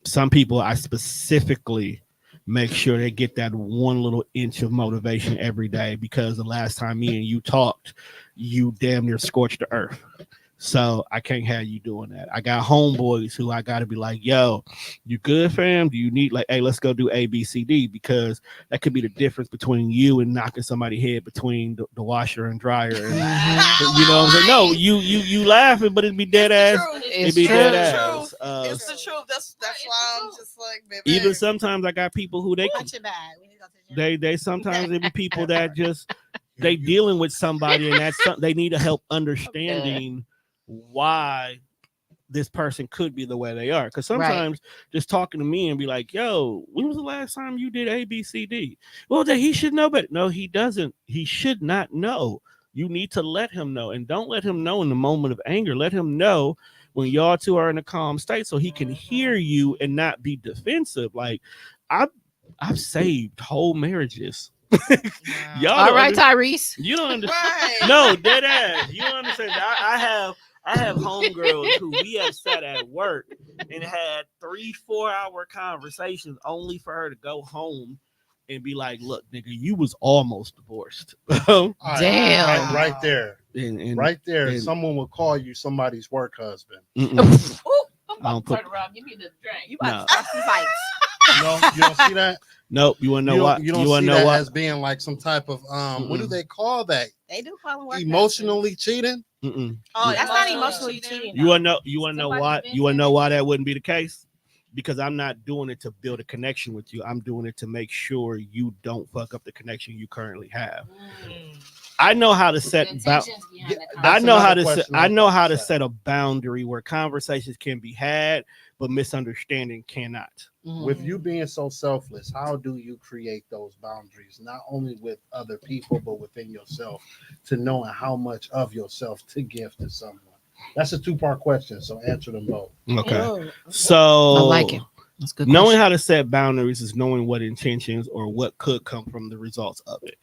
Some people I specifically make sure they get that one little inch of motivation every day, because the last time me and you talked, you damn near scorched the earth. So I can't have you doing that. I got homeboys who I got to be like, yo, you good, fam? Do you need hey, let's go do A, B, C, D, because that could be the difference between you and knocking somebody's head between the washer and dryer. And, you know what I'm saying? No, you laughing, but it'd be dead ass. It'd be dead ass. It's the truth. That's why I'm just like, baby. Even sometimes I got people who Punch it back. We need to go to the gym. they sometimes it be people that just they dealing with somebody and that's they need to help understanding why this person could be the way they are. Because sometimes just talking to me and be like, yo, when was the last time you did A, B, C, D? Well, that he should know, but no, he doesn't. He should not know. You need to let him know, and don't let him know in the moment of anger. Let him know when y'all two are in a calm state so he can hear you and not be defensive. Like I've saved whole marriages. Y'all All right, Tyrese. You don't understand. Right. No, dead ass. You don't understand. I have homegirls who we have sat at work and had 3-4 hour conversations only for her to go home and be like, look, nigga, you was almost divorced. All Damn. right there. And Right there. and- Someone will call you somebody's work husband. mm-mm. I don't put, Turn around, give me the drink. You about No. to start some fights. No, you don't see that? Nope. You want to know what? You don't wanna see know that what? as being like some type of what do Mm-mm. they call that? They do call them work Emotionally cheating? Mm-mm. Oh, that's not Emotionally emotionally cheating. cheating. You want to know? You want to know Somebody why? been You want to saying know that? why that wouldn't be the case? Because I'm not doing it to build a connection with you. I'm doing it to make sure you don't fuck up the connection you currently have. I know how to set. I know how to set. I know how to set a boundary where conversations can be had, but misunderstanding cannot. With you being so selfless, how do you create those boundaries, not only with other people, but within yourself, to knowing how much of yourself to give to someone? That's a 2-part question, so answer them both. Okay. Oh. So I like it. That's a good. knowing question. how to set boundaries is knowing what intentions or what could come from the results of it.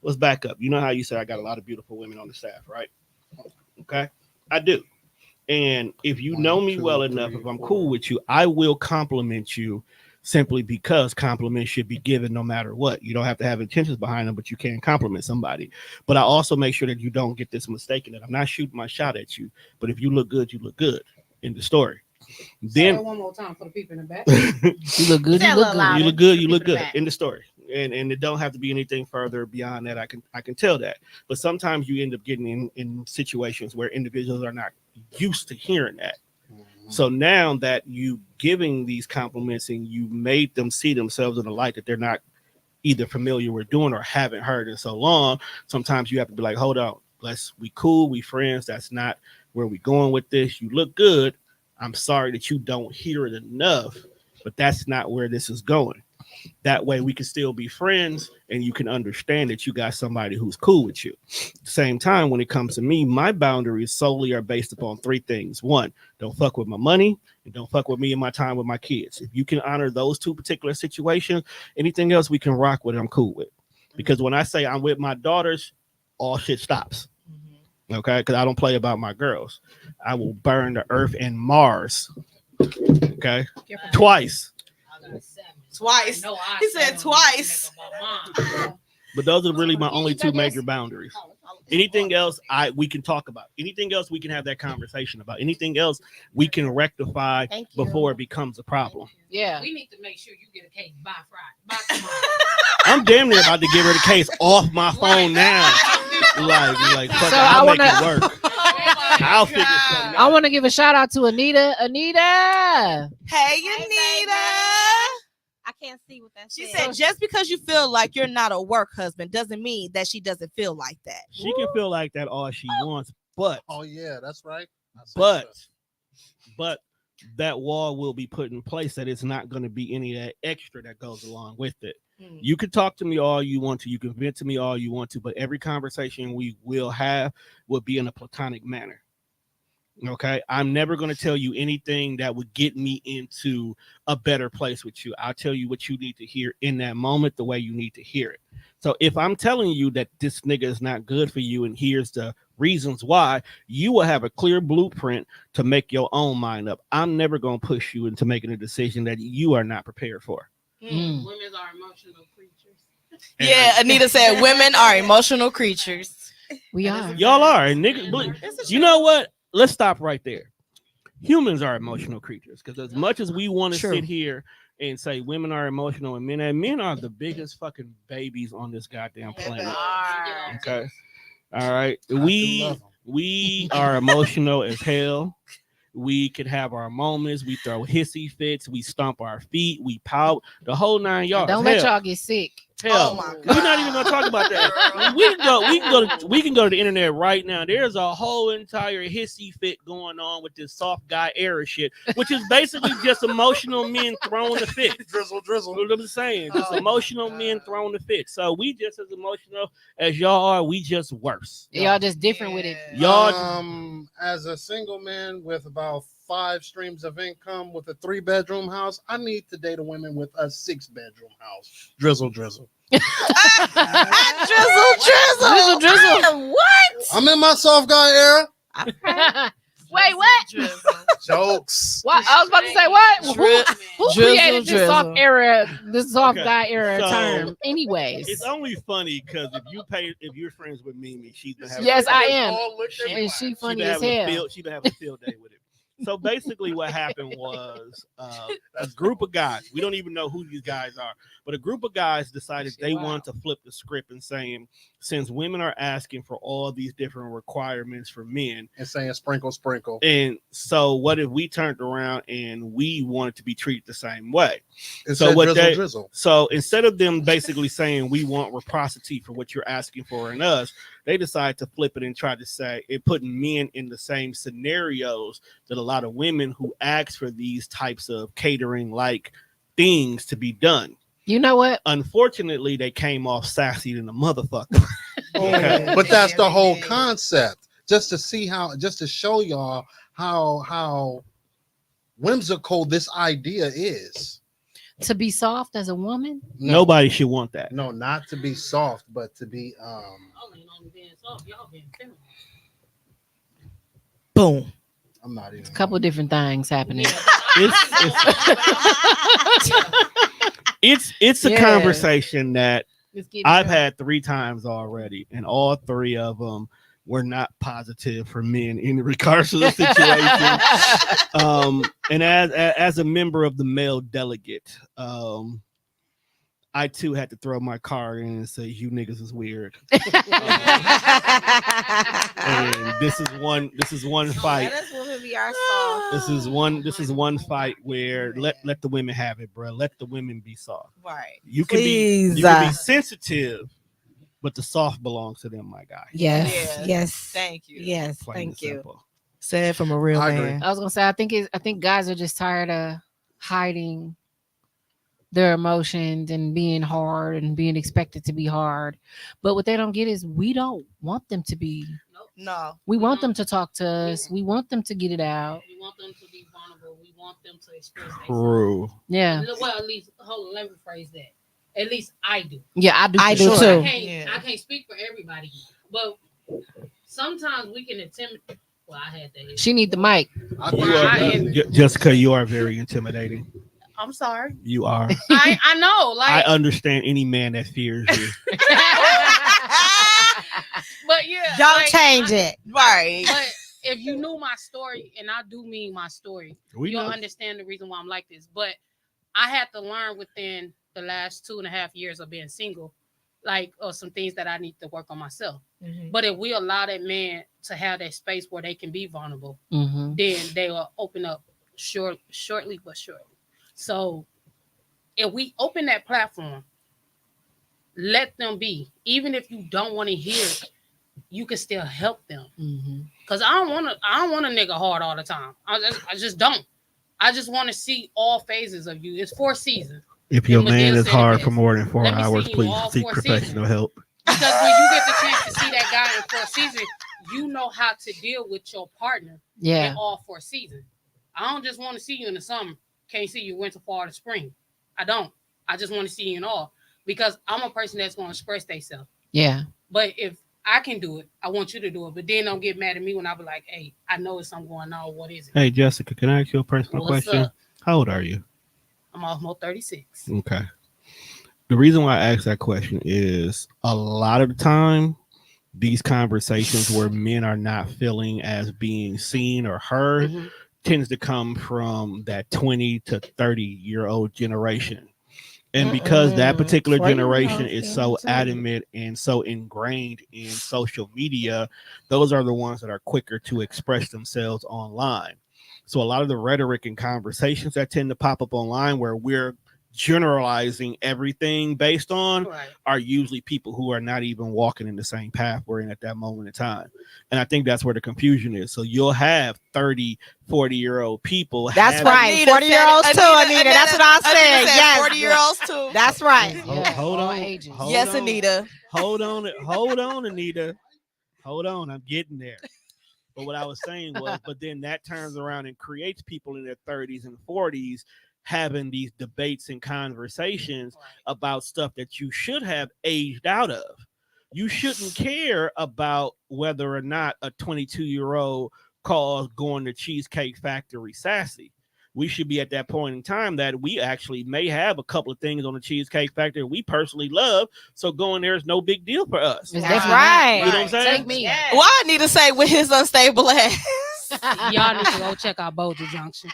let's back up. You know how you say I got a lot of beautiful women on the staff, right? Okay, I do. And if you know me well enough, if I'm cool with you, I will compliment you simply because compliments should be given no matter what. You don't have to have intentions behind them, but you can compliment somebody. But I also make sure that you don't get this mistaken that I'm not shooting my shot at you. But if you look good, you look good in the story. Then one more time for the people in the back. you look good, Say a little louder. you look good, you For look people in good the back. in the story. And it don't have to be anything further beyond that. I can tell that. But sometimes you end up getting in situations where individuals are not used to hearing that. So now that you giving these compliments and you made them see themselves in a light that they're not either familiar with doing or haven't heard in so long, sometimes you have to be like, hold on, we cool, we friends. That's not where we going with this. You look good. I'm sorry that you don't hear it enough, but that's not where this is going. That way we can still be friends and you can understand that you got somebody who's cool with you. At the same time, when it comes to me, my boundaries solely are based upon three things. One, don't fuck with my money and don't fuck with me and my time with my kids. If you can honor those two particular situations, anything else we can rock with, I'm cool with. Because when I say I'm with my daughters, all shit stops. Okay, because I don't play about my girls. I will burn the earth and Mars. Okay, twice. Twice. He said twice. But those are really my only two major boundaries. Anything else we can talk about. Anything else we can have that conversation about. Anything else we can rectify before it becomes a problem. Yeah. We need to make sure you get a case by Friday. By tomorrow. I'm damn near about to get rid of the case off my phone now. Like fuck So it, I'll make wanna- it work. I'll figure something I out. want to give a shout out to Anita. Anita. Hey, Anita. I can't see what that She says. said, just because you feel like you're not a work husband doesn't mean that she doesn't feel like that. She can feel like that all she wants, but Oh yeah, that's right. but that wall will be put in place that it's not going to be any of that extra that goes along with it. You can talk to me all you want to, you can vent to me all you want to, but every conversation we will have will be in a platonic manner. Okay, I'm never going to tell you anything that would get me into a better place with you. I'll tell you what you need to hear in that moment, the way you need to hear it. So if I'm telling you that this nigga is not good for you and here's the reasons why, you will have a clear blueprint to make your own mind up. I'm never going to push you into making a decision that you are not prepared for. Women are emotional creatures. Yeah, Anita said women are emotional creatures. We are. Y'all are. Nigga, you know what? Let's stop right there. Humans are emotional creatures because as much as we want to sit here and say women are emotional and men are the biggest fucking babies on this goddamn planet. Okay. All right. We are emotional as hell. We can have our moments. We throw hissy fits. We stomp our feet. We pout. The whole 9 yards. Don't let y'all get sick. Hell, Oh my we're not even gonna talk about that. We can go to the internet right now. There's a whole entire hissy fit going on with this soft guy era shit, which is basically just emotional men throwing the fit. Drizzle. What I'm saying, just emotional men throwing the fit. So we just as emotional as y'all are. We just worse. Y'all just different with it. Y'all, as a single man with about 5 streams of income with a 3-bedroom house, I need to date a woman with a 6-bedroom house. Drizzle. Drizzle. What? I'm in my soft guy era. Wait, what? Jokes. What? I was about to say what? Who created this drizzle. soft Okay, guy era so term? Anyways, it's only funny because if you're friends with Mimi, she's been having yes, I am, All look at and she funny been as having a hell. field, she been having a field day with it. So basically, what happened was a group of guys. We don't even know who these guys are, but a group of guys decided they wanted to flip the script and saying, since women are asking for all these different requirements for men, and saying sprinkle. and so what if we turned around and we wanted to be treated the same way? It So said what drizzle. So instead of them basically saying we want reciprocity for what you're asking for in us, they decide to flip it and try to say it putting men in the same scenarios that a lot of women who ask for these types of catering like things to be done. You know what? Unfortunately, they came off sassy than a motherfucker. Okay. But that's the whole concept. Just to show y'all how whimsical this idea is. To be soft as a woman? No, Nobody should want that. no, not to be soft, but to be Y'all ain't only being soft, y'all being feminine. Boom. I'm not even A couple different things happening. It's a Yeah. conversation that Let's get I've real. had 3 times already, and all 3 of them were not positive for men in regards to the situation. And as a member of the male delegate, I too had to throw my card in and say, "You niggas is weird." And this is one fight. Let us women be our soft. This is one fight where let the women have it, bro. Let the women be soft. Right. You can Please. be sensitive, but the soft belongs to them, my guy. Yes. Yeah. Yes. Thank you. Yes. Plain Thank and you. simple. Said from a real I agree. man. I was gonna say I think guys are just tired of hiding their emotions and being hard and being expected to be hard. But what they don't get is we don't want them to be. No. We want them to talk to us. We want them to get it out. We want them to be vulnerable. We want them to express themselves. True. Yeah. Well, at least, hold on, let me phrase that. At least I do. Yeah, I do. I for do sure. too. I can't speak for everybody, but sometimes we can intimidate. Well, I had that. She need the mic. I Well, think I am- Jessica, you are very intimidating. I'm sorry. You are. I know, I like, understand any man that fears you. but yeah, Don't like, change it. Right. But if you knew my story, and I do mean my story, We you'll know. understand the reason why I'm like this. But I had to learn within the last 2.5 years of being single, like, some things that I need to work on myself. But if we allow that man to have that space where they can be vulnerable, Mm-hmm. then they will open up shortly but surely. So if we open that platform, let them be. Even if you don't want to hear it, you can still help them. Mm-hmm. Cause I don't want a nigga hard all the time. I just don't. I just want to see all phases of you. It's 4 seasons. If your And man Medea is said hard it for best. more than 4 Let me see hours, you please all seek 4 professional seasons. help. Because when you get the chance to see that guy in 4 seasons, you know how to deal with your partner Yeah. in all 4 seasons. I don't just want to see you in the summer. Can't see you winter, fall, or spring. I don't. I just want to see you in all. Because I'm a person that's going to express themselves. Yeah. But if I can do it, I want you to do it. But then don't get mad at me when I be like, hey, I know it's something going on. What is it? Hey, Jessica, can I ask you a personal What's question? up? How old are you? I'm almost 36. Okay. The reason why I ask that question is a lot of the time, these conversations where men are not feeling as being seen or heard Mhm. tends to come from that 20 to 30-year-old generation. And because that particular 20-year-olds generation is so too. adamant and so ingrained in social media, those are the ones that are quicker to express themselves online. So a lot of the rhetoric and conversations that tend to pop up online where we're generalizing everything based on Right. are usually people who are not even walking in the same path we're in at that moment in time. And I think that's where the confusion is. So you'll have 30, 40-year-old people. That's having- right. 40-year-olds too, Anita. That's what I said. Yes. 40-year-olds too. That's right. Hold All on. ages. Hold Yes, on. Anita. Hold on, Anita. Hold on, I'm getting there. But what I was saying was, but then that turns around and creates people in their 30s and 40s having these debates and conversations about stuff that you should have aged out of. You shouldn't care about whether or not a 22-year-old calls going to Cheesecake Factory sassy. We should be at that point in time that we actually may have a couple of things on the Cheesecake Factory we personally love. So going there is no big deal for us. It's That's definitely right. You know what I'm saying? Take me. Well, I need to say with his unstable ass. Y'all need to go check out Boulder Junction.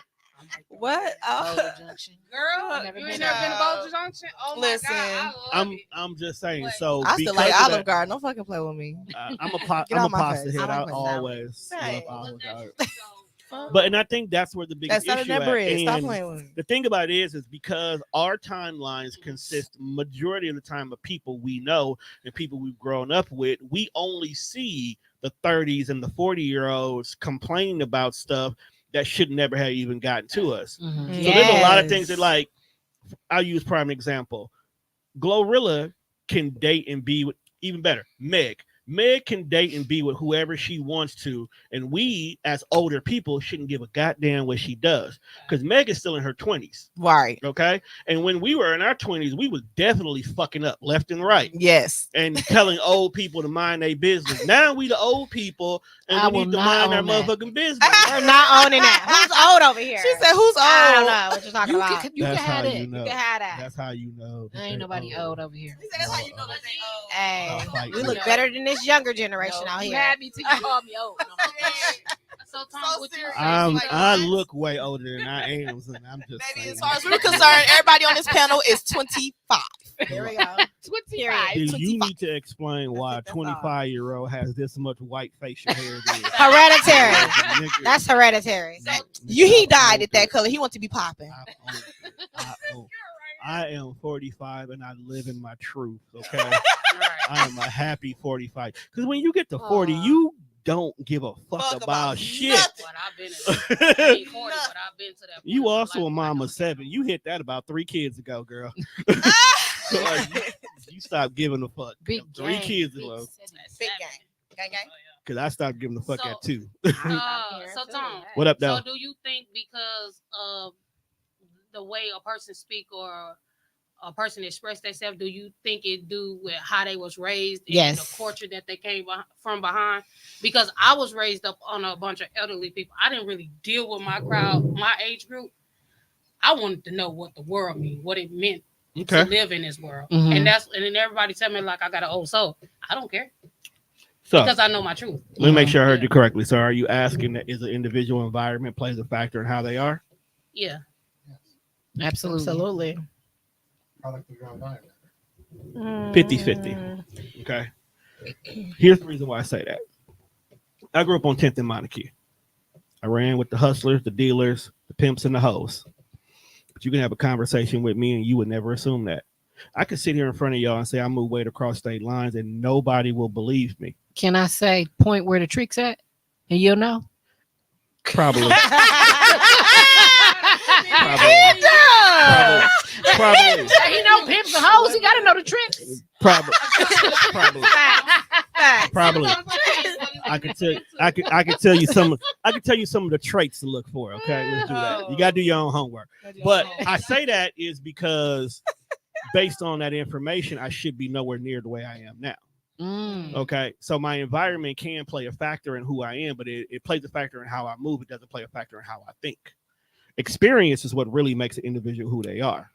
What? Oh. Boulder Junction. Girl, Never you been ain't never been to there. Boulder Junction? Oh Listen, my God, I love it. I'm just saying. But So I still because like of Olive that- Garden. Don't fucking play with me. I'm a Get I'm a out my pasta face. head. I I like my always Right. love Olive Garden. So, But and I think that's where the biggest That's not issue that at. bread. Stop And playing with me. the thing about it is because our timelines consist majority of the time of people we know and people we've grown up with. We only see the 30s and the 40-year-olds complaining about stuff that should never have even gotten to us. Mhm. So there's a lot of things Yes. that, like, I'll use prime example. Glorilla can date and be with, even better, Meg Meg can date and be with whoever she wants to, and we as older people shouldn't give a goddamn what she does, because Meg is still in her 20s. Right. Okay. And when we were in our 20s, we was definitely fucking up left and right. Yes. And telling old people to mind their business. Now we the old people, and we need to mind our motherfucking business. We're not owning that. Who's old over here? She said, "Who's old?" I don't know what you're talking about. You can That's have how that. you know. You can have that. That's how you know. There ain't nobody old over here. She said, "That's how you know that they old." Hey, Like, we look better than this younger generation out You here. had me till you called me old. So Tom, So what you serious. say? I look way older than I am, and I'm just Baby, saying. as far as we're concerned, everybody on this panel is 25. Here we go. 25. You 25. need to explain why a That's all. 25-year-old has this much white facial hair. Hereditary. Nigga, That's hereditary. He dyed it that color. He wants to be popping. I am 45 and I live in my truth. Okay, Right. I am a happy 45. Because when you get to 40, you don't give a fuck Fuck about about shit. nothing. But I've been I ain't 40, but I've been to that point. You in my also life a where I mama don't 7. You hit that about 3 kids ago, girl. You stopped giving a fuck. Big 3 gang. kids Big ago. city. Big gang. Gang, gang. Because I stopped giving a fuck So- at 2. So Tom, What up, though? so do you think because of the way a person speak or a person express themselves, do you think it do with how they was raised and Yes. the culture that they came from behind? Because I was raised up on a bunch of elderly people. I didn't really deal with my crowd, my age group. I wanted to know what the world mean, what it meant Okay. to live in this world. Mhm. And then everybody tell me like I got an old soul. I don't care So because I know my truth. let me make sure I heard Yeah. you correctly. So are you asking that is the individual environment plays a factor in how they are? Yeah. Absolutely. Absolutely. Product of your environment. 50-50. Okay. Here's the reason why I say that. I grew up on 10th and Monarchy. I ran with the hustlers, the dealers, the pimps, and the hoes. But you can have a conversation with me and you would never assume that. I could sit here in front of y'all and say I moved weight across state lines and nobody will believe me. Can I say point where the trick's at? And you'll know. Probably. Probably. Probably. He know pimps and hoes. He got to know the tricks. Probably. Probably. I could tell you some of the traits to look for. Okay, let's do that. You gotta do your own homework. But I say that is because based on that information, I should be nowhere near the way I am now. Okay, so my environment can play a factor in who I am, but it plays a factor in how I move. It doesn't play a factor in how I think. Experience is what really makes an individual who they are,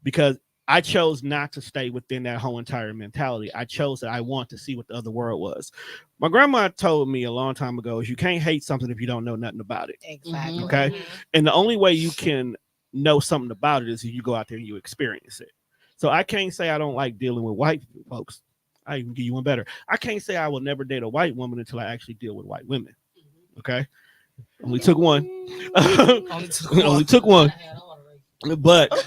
because I chose not to stay within that whole entire mentality. I chose that I want to see what the other world was. My grandma told me a long time ago is you can't hate something if you don't know nothing about it. Exactly. Okay. And the only way you can know something about it is if you go out there and you experience it. So I can't say I don't like dealing with white folks. I even give you one better. I can't say I will never date a white woman until I actually deal with white women. Okay. Only took one. Only took one. But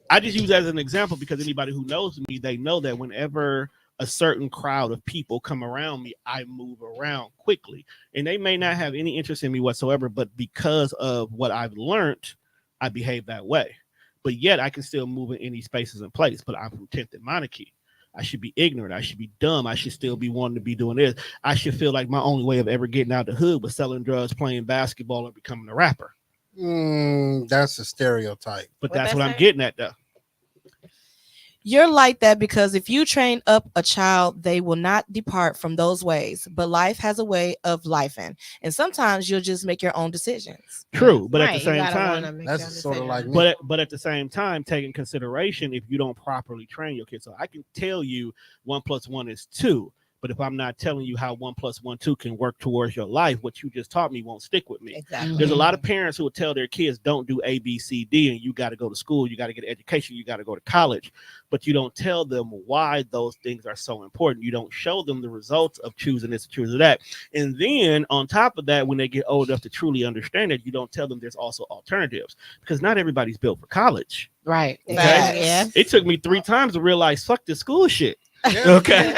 I just use that as an example because anybody who knows me, they know that whenever a certain crowd of people come around me, I move around quickly. And they may not have any interest in me whatsoever, but because of what I've learned, I behave that way. But yet I can still move in any spaces and place. But I'm from 10th and Monarchy. I should be ignorant. I should be dumb. I should still be wanting to be doing this. I should feel like my only way of ever getting out the hood was selling drugs, playing basketball, and becoming a rapper. That's a stereotype. But What that's that what I'm say? getting at, though. You're like that because if you train up a child, they will not depart from those ways. But life has a way of lifing, and sometimes you'll just make your own decisions. True, but at Right, the you same gotta time, wanna make That's your sort of like decision. me. but at the same time, taking consideration if you don't properly train your kids. So I can tell you 1 + 1 is 2, but if I'm not telling you how 1 + 1, 2 can work towards your life, what you just taught me won't stick with me. Exactly. There's a lot of parents who will tell their kids don't do A, B, C, D, and you got to go to school, you got to get an education, you got to go to college, but you don't tell them why those things are so important. You don't show them the results of choosing this, choosing that. And then on top of that, when they get old enough to truly understand it, you don't tell them there's also alternatives because not everybody's built for college. Right. Okay. Yeah. It took me 3 times to realize, fuck this school shit. Yeah. Okay.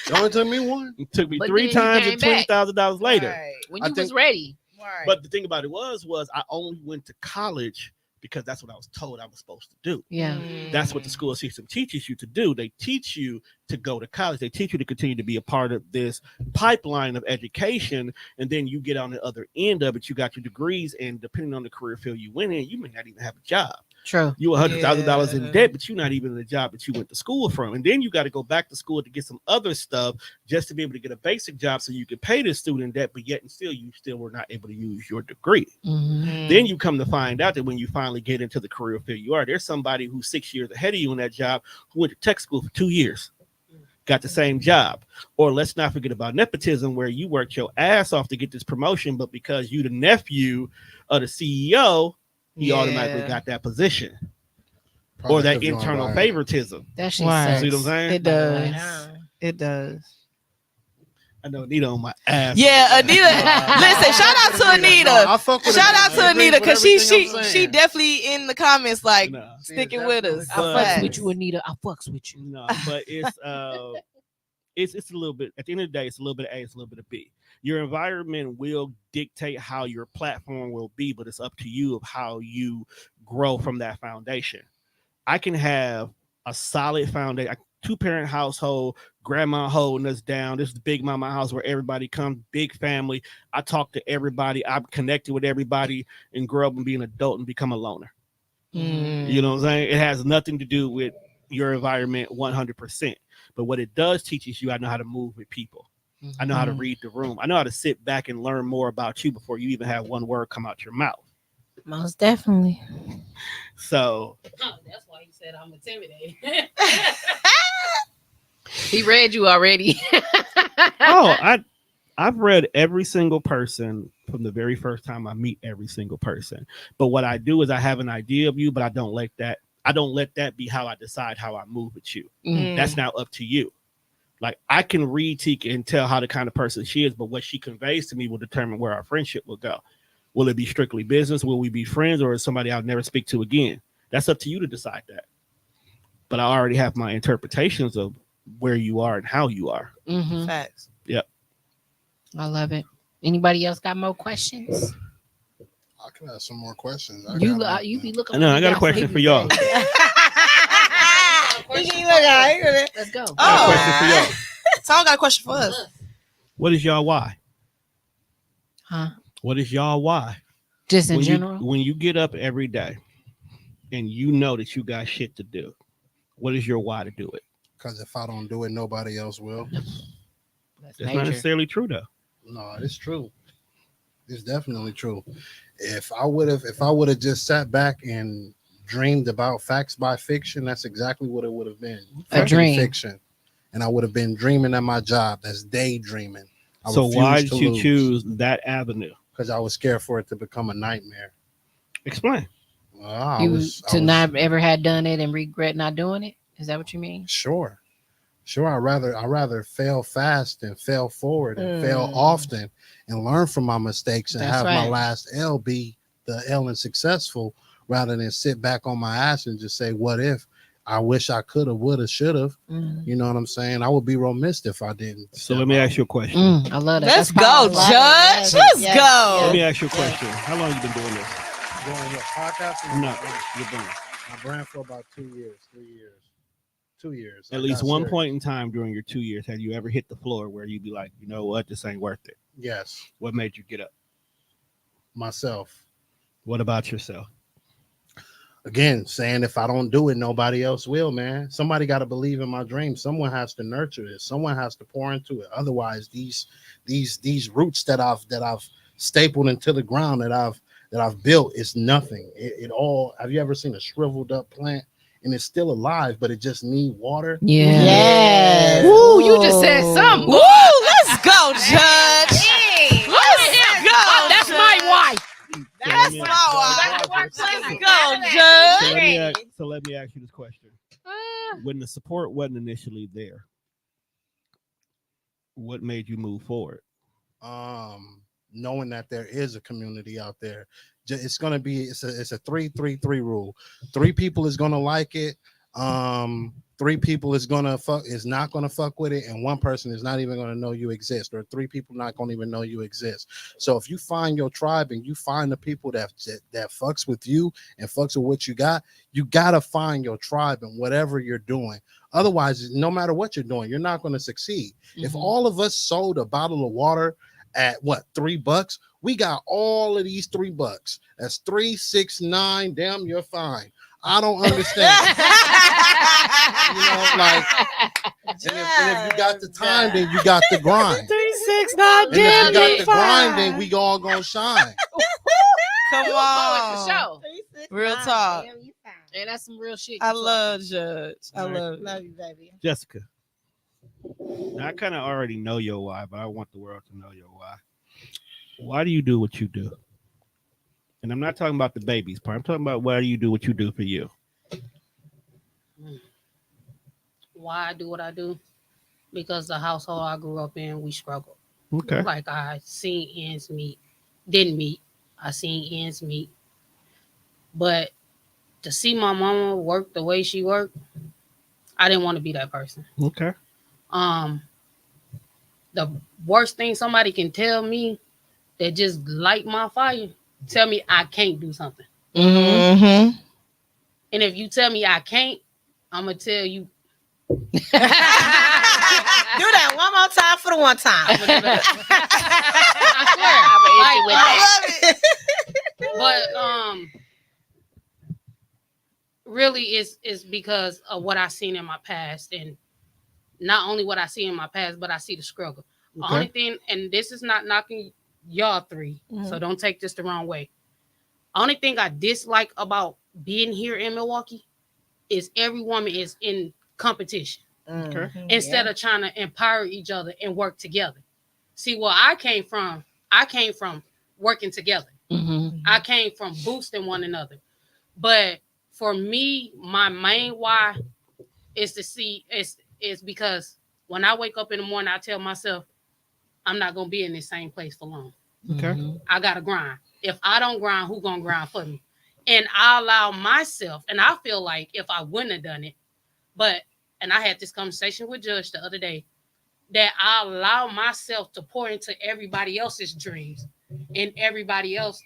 It only took me one. It took me But 3 then you times came and back. $20,000 later. Right, When I you was think- ready. right. But the thing about it was I only went to college because that's what I was told I was supposed to do. Yeah. That's what the school system teaches you to do. They teach you to go to college. They teach you to continue to be a part of this pipeline of education. And then you get on the other end of it. You got your degrees. And depending on the career field you went in, you may not even have a job. True. You $100,000 in debt, but you're not even in the job that you went to school from. And then you got to go back to school to get some other stuff just to be able to get a basic job so you can pay the student debt, but yet and still you still were not able to use your degree. Then you come to find out that when you finally get into the career field you are, there's somebody who's 6 years ahead of you in that job who went to tech school for 2 years, got the same job. Or let's not forget about nepotism, where you worked your ass off to get this promotion, but because you the nephew of the CEO, he automatically got that position. Or that internal favoritism. That shit Right. See what I'm saying? It does. It does. I know Anita on my ass. Yeah, Anita. Listen, shout out to Anita. I fuck with Shout her. out to I agree Anita, with because everything I'm she saying. definitely in the comments like No, sticking She is with us. definitely- I fucks Facts. with you, Anita. I fucks with you. no, but it's a little bit, at the end of the day, it's a little bit of A, it's a little bit of B. Your environment will dictate how your platform will be, but it's up to you of how you grow from that foundation. I can have a solid foundation, a 2-parent household, grandma holding us down. This is the big mama house where everybody comes, big family. I talk to everybody. I'm connected with everybody and grow up and be an adult and become a loner. You know what I'm saying? It has nothing to do with your environment 100%. But what it does teach is you, I know how to move with people. I know how to read the room. I know how to sit back and learn more about you before you even have one word come out your mouth. Most definitely. So That's why he said I'm intimidated. He read you already. I've read every single person from the very first time I meet every single person. But what I do is I have an idea of you, but I don't let that be how I decide how I move with you. That's now up to you. Like, I can read Tika and tell how the kind of person she is, but what she conveys to me will determine where our friendship will go. Will it be strictly business? Will we be friends, or is somebody I'll never speak to again? That's up to you to decide that. But I already have my interpretations of where you are and how you are. Facts. Yep. I love it. Anybody else got more questions? I can ask some more questions. You be looking. I know. I got a question for y'all. Let's go. I got a question for y'all. Someone got a question for us. What is y'all why? Huh? What is y'all why? Just in general. When you get up every day and you know that you got shit to do, what is your why to do it? Because if I don't do it, nobody else will. That's That's not necessarily true though. No, it's true. It's definitely true. If I would have just sat back and dreamed about facts by fiction, that's exactly what it would have been. A dream. Fiction. And I would have been dreaming at my job. That's daydreaming. So why did you choose that avenue? Because I was scared for it to become a nightmare. Explain. Not ever had done it and regret not doing it. Is that what you mean? Sure. I rather fail fast and fail forward and fail often and learn from my mistakes and have my last L be the L and successful, rather than sit back on my ass and just say, what if? I wish I could have, would have, should have. You know what I'm saying? I would be remiss if I didn't. So let me ask you a question. I love that. Let's go, Judge. Let's go. Let me ask you a question. How long you been doing this? Doing what, podcasting? No, you're doing. I brand for about 2 years, 3 years. 2 years. At least one point in time during your 2 years, have you ever hit the floor where you'd be like, you know what, this ain't worth it? Yes. What made you get up? Myself. What about yourself? Again, saying if I don't do it, nobody else will, man. Somebody got to believe in my dream. Someone has to nurture it. Someone has to pour into it. Otherwise, these roots that I've stapled into the ground that I've built is nothing. It all. Have you ever seen a shriveled up plant? And it's still alive, but it just need water. Yeah. Yes. Ooh, you just said something. Woo, let's go, Judge. Let's go. That's my wife. That's So my let me- wife. Let's go, Judge. So let me ask you this question. When the support wasn't initially there, what made you move forward? Knowing that there is a community out there. It's a 3-3-3 rule. 3 people is gonna like it. 3 people is not gonna fuck with it, and 1 person is not even gonna know you exist, or 3 people not gonna even know you exist. So if you find your tribe and you find the people that fucks with you and fucks with what you gotta find your tribe in whatever you're doing. Otherwise, no matter what you're doing, you're not gonna succeed. If all of us sold a bottle of water at what, $3, we got all of these $3. That's 3, 6, 9. Damn, you're fine. I don't understand. And if you got the time, then you got the grind. 3, 6, 9. And if you got the grind, then we all gonna shine. Come on, for sure. Real talk. And that's some real shit. I love Judge. I love you, baby. Jessica, I kind of already know your why, but I want the world to know your why. Why do you do what you do? And I'm not talking about the babies part. I'm talking about why do you do what you do for you? Why I do what I do? Because the household I grew up in, we struggled. Okay. Like I seen ends meet, didn't meet. I seen ends meet. But to see my mama work the way she worked, I didn't want to be that person. Okay. The worst thing somebody can tell me that just light my fire, tell me I can't do something. Mm-hmm. And if you tell me I can't, I'm going to tell you. Do that one more time for the one time. I swear. But really it's because of what I seen in my past, and not only what I see in my past, but I see the struggle. Okay. The only thing, and this is not knocking y'all 3, so don't take this the wrong way. Only thing I dislike about being here in Milwaukee is every woman is in competition. Okay. Instead of trying to empower each other and work together. See, where I came from working together. I came from boosting one another. But for me, my main why is to see is because when I wake up in the morning, I tell myself, I'm not gonna be in this same place for long. Okay. I gotta grind. If I don't grind, who gonna grind for me? And I allow myself, and I feel like if I wouldn't have done it, and I had this conversation with Judge the other day, that I allow myself to pour into everybody else's dreams and everybody else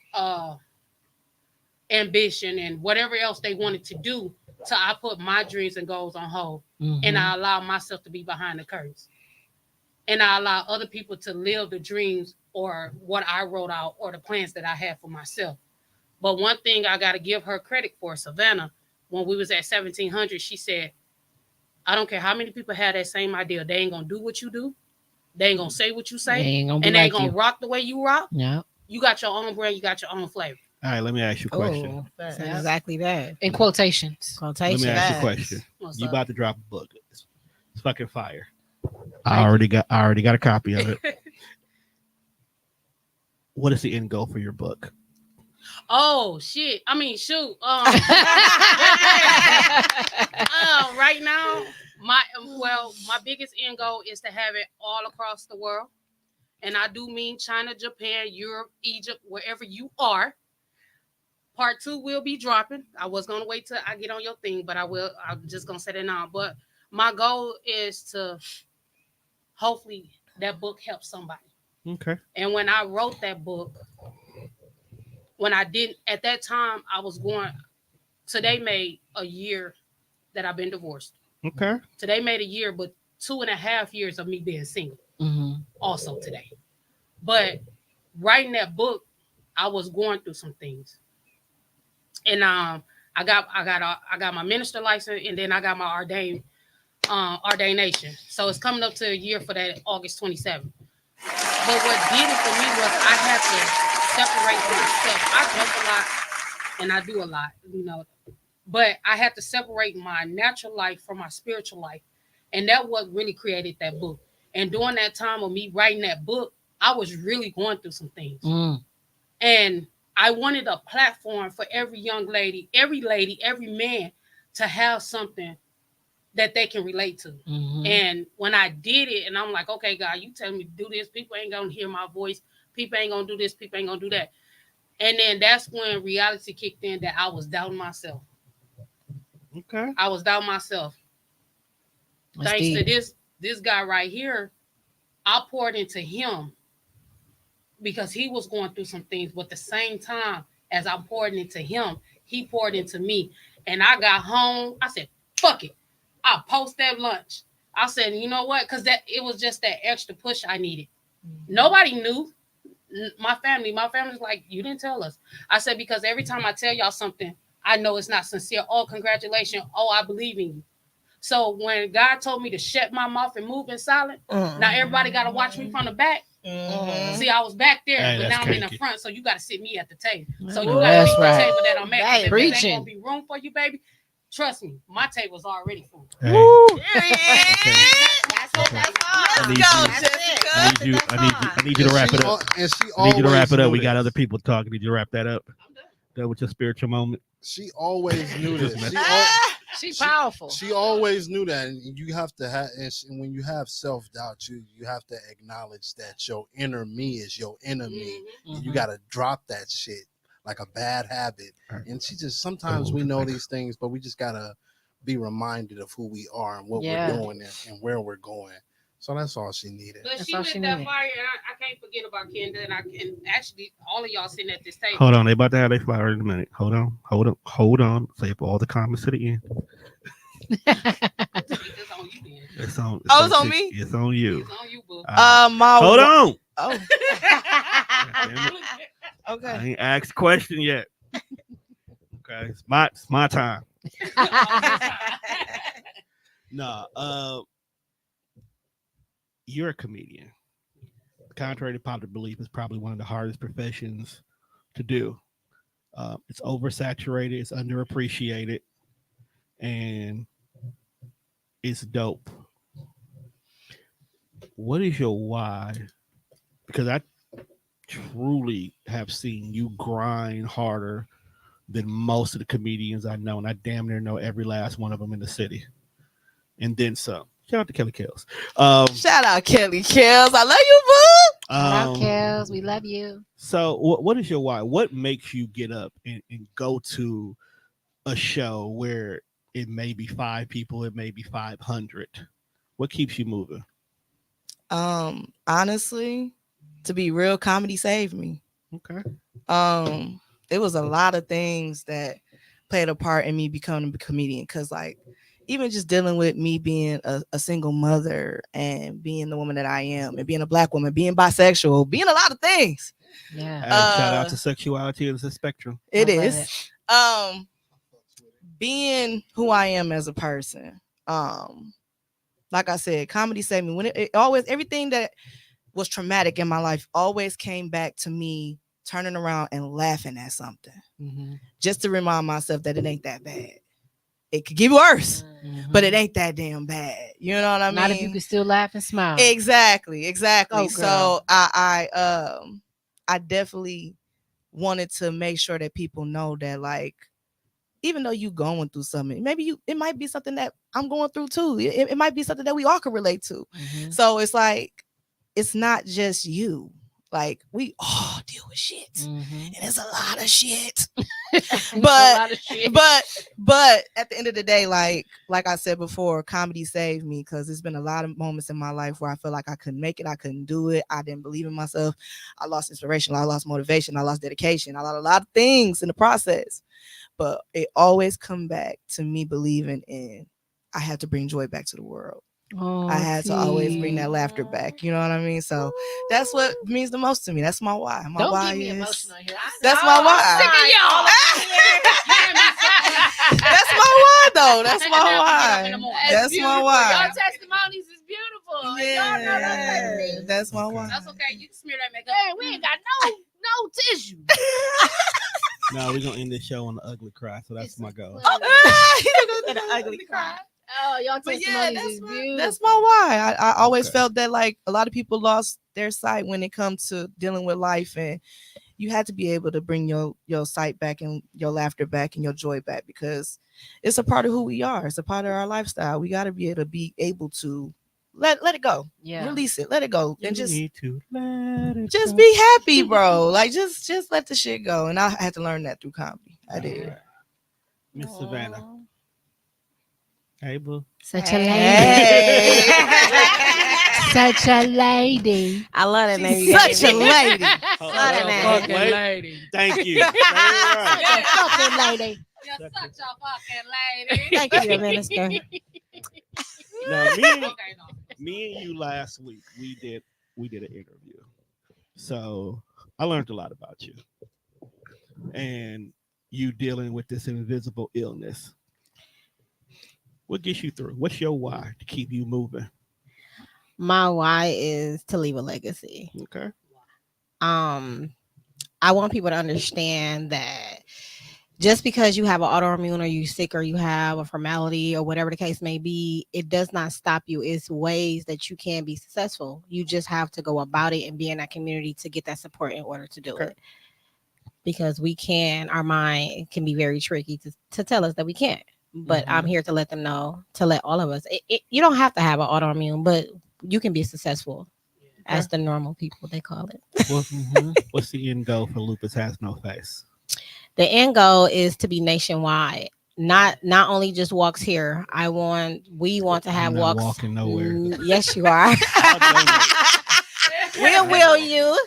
ambition and whatever else they wanted to do, till I put my dreams and goals on hold. And I allow myself to be behind the curtains. And I allow other people to live the dreams or what I wrote out or the plans that I had for myself. But one thing I got to give her credit for, Savannah, when we was at 1700, she said, I don't care how many people have that same idea. They ain't going to do what you do. They ain't going to say what you say. They ain't going to rock the way you rock. Yeah. You got your own brand. You got your own flavor. All right, let me ask you a question. Exactly that. In quotations. Let me ask you a question. What's You up? about to drop a book. It's fucking fire. I already got a copy of it. What is the end goal for your book? Oh shit! I mean, shoot. Right now, my biggest end goal is to have it all across the world, and I do mean China, Japan, Europe, Egypt, wherever you are. Part 2 will be dropping. I was gonna wait till I get on your thing, but I will. I'm just gonna set it now. But my goal is to hopefully that book helps somebody. Okay. And when I wrote that book, when I didn't, at that time, I was going, today made a year that I've been divorced. Okay. Today made a year, but 2.5 years of me being single. Also today. But writing that book, I was going through some things. And I got my minister license, and then I got my ordination. So it's coming up to a year for that, August 27th. But what did it for me was I had to separate myself. I joke a lot and I do a lot, but I had to separate my natural life from my spiritual life. And that what really created that book. And during that time of me writing that book, I was really going through some things. And I wanted a platform for every young lady, every man to have something that they can relate to. And when I did it, and I'm like, okay, God, you tell me to do this. People ain't going to hear my voice. People ain't going to do this. People ain't going to do that. And then that's when reality kicked in, that I was doubting myself. Okay. I was down myself. That's Thanks to deep. this guy right here, I poured into him because he was going through some things. But at the same time, as I poured into him, he poured into me. And I got home. I said, "Fuck it." I post that lunch. I said, "You know what?" Because it was just that extra push I needed. Nobody knew. My family's like, "You didn't tell us." I said, "Because every time I tell y'all something, I know it's not sincere. Oh, congratulations. Oh, I believe in you." So when God told me to shut my mouth and move in silent, now everybody got to watch me from the back. See, I was back there, Hey, but that's now I'm in the cakey. front. So you got to sit me at the table. So you Ooh, got to that's pick right. the table that I'm at. 'Cause if there ain't Preaching. gonna be room for you, baby. Trust me, my table's already full. Hey, Let's need go, you. Jessica. I need you to wrap it up. And she I need you to wrap always it up. knew We got this. other people talking. Need you to wrap that up? I'm done. That was your spiritual moment. She always knew Just this. mess- She powerful. She always knew that, and you have to have. And when you have self doubt, you have to acknowledge that your inner me is your enemy. And you got to drop that shit like a bad habit. And she just sometimes we know these things, but we just gotta be reminded of who we are and what we're doing and where we're going. So that's all she needed. But That's she all lit she that needed. fire, and I can't forget about Kendra. And actually, all of y'all sitting at this table. Hold on, they about to have their flower in a minute. Hold on. Save all the comments to the end. It's on you, then. It's on. Oh, it's on me? It's on you. It's on you, boo. Hold on. Oh, Damn it. I okay. ain't asked a question yet. Okay, it's my time. No, you're a comedian. Contrary to popular belief, it's probably one of the hardest professions to do. It's oversaturated, it's underappreciated, and it's dope. What is your why? Because I truly have seen you grind harder than most of the comedians I know, and I damn near know every last one of them in the city, and then some. Shout out to Kelly Kells. Shout out Kelly Kells. I love you, boo. Shout out, Kels. We love you. So, what is your why? What makes you get up and go to a show where it may be 5 people, it may be 500? What keeps you moving? Honestly, to be real, comedy saved me. Okay. It was a lot of things that played a part in me becoming a comedian. Cause like, even just dealing with me being a single mother and being the woman that I am and being a Black woman, being bisexual, being a lot of things. Yeah. Shout out to sexuality as a spectrum. It I love is. Being who I am as a person. Like I said, comedy saved me. When it always, everything that was traumatic in my life always came back to me turning around and laughing at something. Just to remind myself that it ain't that bad. It could get worse, but it ain't that damn bad. You know what I mean? Not if you can still laugh and smile. Exactly. Oh, So I definitely wanted to make sure that people know that, like, even though you going through something, maybe it might be something that I'm going through too. It might be something that we all can relate to. So it's like, it's not just you. Like, we all deal with shit, and it's a lot of shit. But at the end of the day, like I said before, comedy saved me, because there's been a lot of moments in my life where I feel like I couldn't make it, I couldn't do it, I didn't believe in myself, I lost inspiration, I lost motivation, I lost dedication, I lost a lot of things in the process. But it always come back to me believing in, I had to bring joy back to the world. I had to always bring that laughter back. You know what I mean? So that's what means the most to me. That's my why. My Don't why get me is emotional here. that's my why. That's my why though. That's my why. That's my why. Y'all testimonies is beautiful. Y'all know that. That's my why. That's okay. You can smear that makeup. Hey, we ain't got no tissue. No, we're gonna end this show on the ugly cry. So that's my goal. Ugly cry. Oh, y'all But yeah, testimonies is beautiful. that's my why. I always felt that, like, a lot of people lost their sight when it comes to dealing with life, and you had to be able to bring your sight back and your laughter back and your joy back, because it's a part of who we are. It's a part of our lifestyle. We got to be able to let it go. Yeah. Release it. Let it go. And You need to let it just go. be happy, bro. Like, just let the shit go. And I had to learn that through comedy. I did. Miss Savannah. Hey, boo. Such a lady. Hey. Such a lady. I love that name. you Such gave a me. lady. Hold Love on, that hold on, name. wait. lady. Thank you. Say it right. Fucking lady. You're such a fucking lady. Thank you, Minister. Now, Okay, no. me and you last week, we did an interview. So I learned a lot about you and you dealing with this invisible illness. What gets you through? What's your why to keep you moving? My why is to leave a legacy. Okay. I want people to understand that just because you have an autoimmune or you sick or you have a formality or whatever the case may be, it does not stop you. It's ways that you can be successful. You just have to go about it and be in that community to get that support in order to do it. Because our mind can be very tricky to tell us that we can't. But I'm here to let them know, to let all of us, you don't have to have an autoimmune, but you can be successful as the normal people, they call it. What's the end goal for Lupus Has No Face? The end goal is to be nationwide. Not only just walks here. We want to have I'm not walks. walking nowhere. Yes, you are. Will you?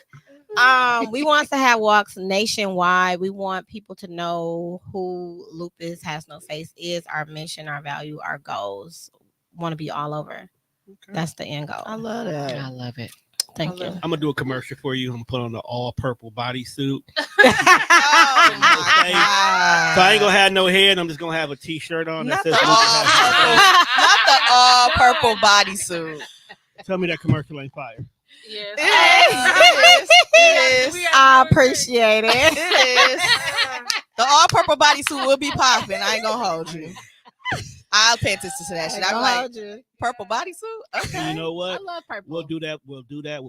We want to have walks nationwide. We want people to know who Lupus Has No Face is, our mission, our value, our goals. Want to be all over. Okay. That's the end goal. I love that. I love it. Thank you. I'm gonna do a commercial for you. I'm gonna put on the all purple bodysuit. Oh my God. So I ain't gonna have no head. I'm just gonna have a t-shirt on that Not says the Lupus Has No Face. Not the all purple bodysuit. Tell me that commercial ain't fire. Yes. It is. I appreciate it. It is. The all purple bodysuit will be popping. I ain't gonna hold you. I'll pay attention to that shit. I'm like, purple bodysuit? Okay. You know I what? love purple. We'll do that. We'll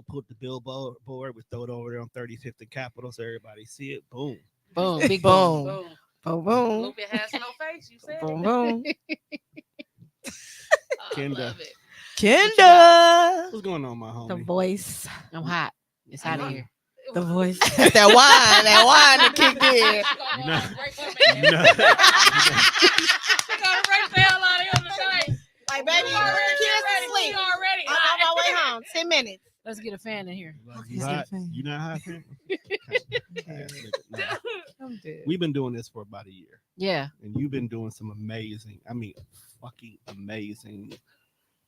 put the billboard. We'll throw it over there on 35th and Capitol so everybody see it. Boom. Boom. Big Boom. boom. Boom, boom. Lupus has no face. You said Boom, it. boom. I Kenda. love it. Kenda. What's going on, my The homie? voice. I'm hot. It's out of here. The voice. that wine that kicked in. You know- Break You know- She gonna break the hell out of him tonight. Like, baby, We put already the kids to ready. sleep. We already I'm on my way home. 10 minutes. Let's get a fan in here. You hot? You not hot? Fam? Okay. I'm dead. We've been doing this for about a year, Yeah. and you've been doing some amazing, fucking amazing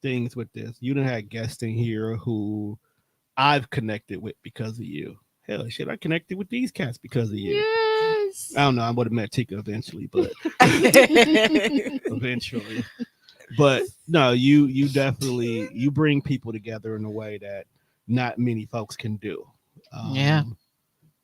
things with this. You done had guests in here who I've connected with because of you. Hell, shit, I connected with these cats because of you. Yes. I don't know. I would have met Tika eventually, but eventually. But no, you definitely you bring people together in a way that not many folks can do. Yeah.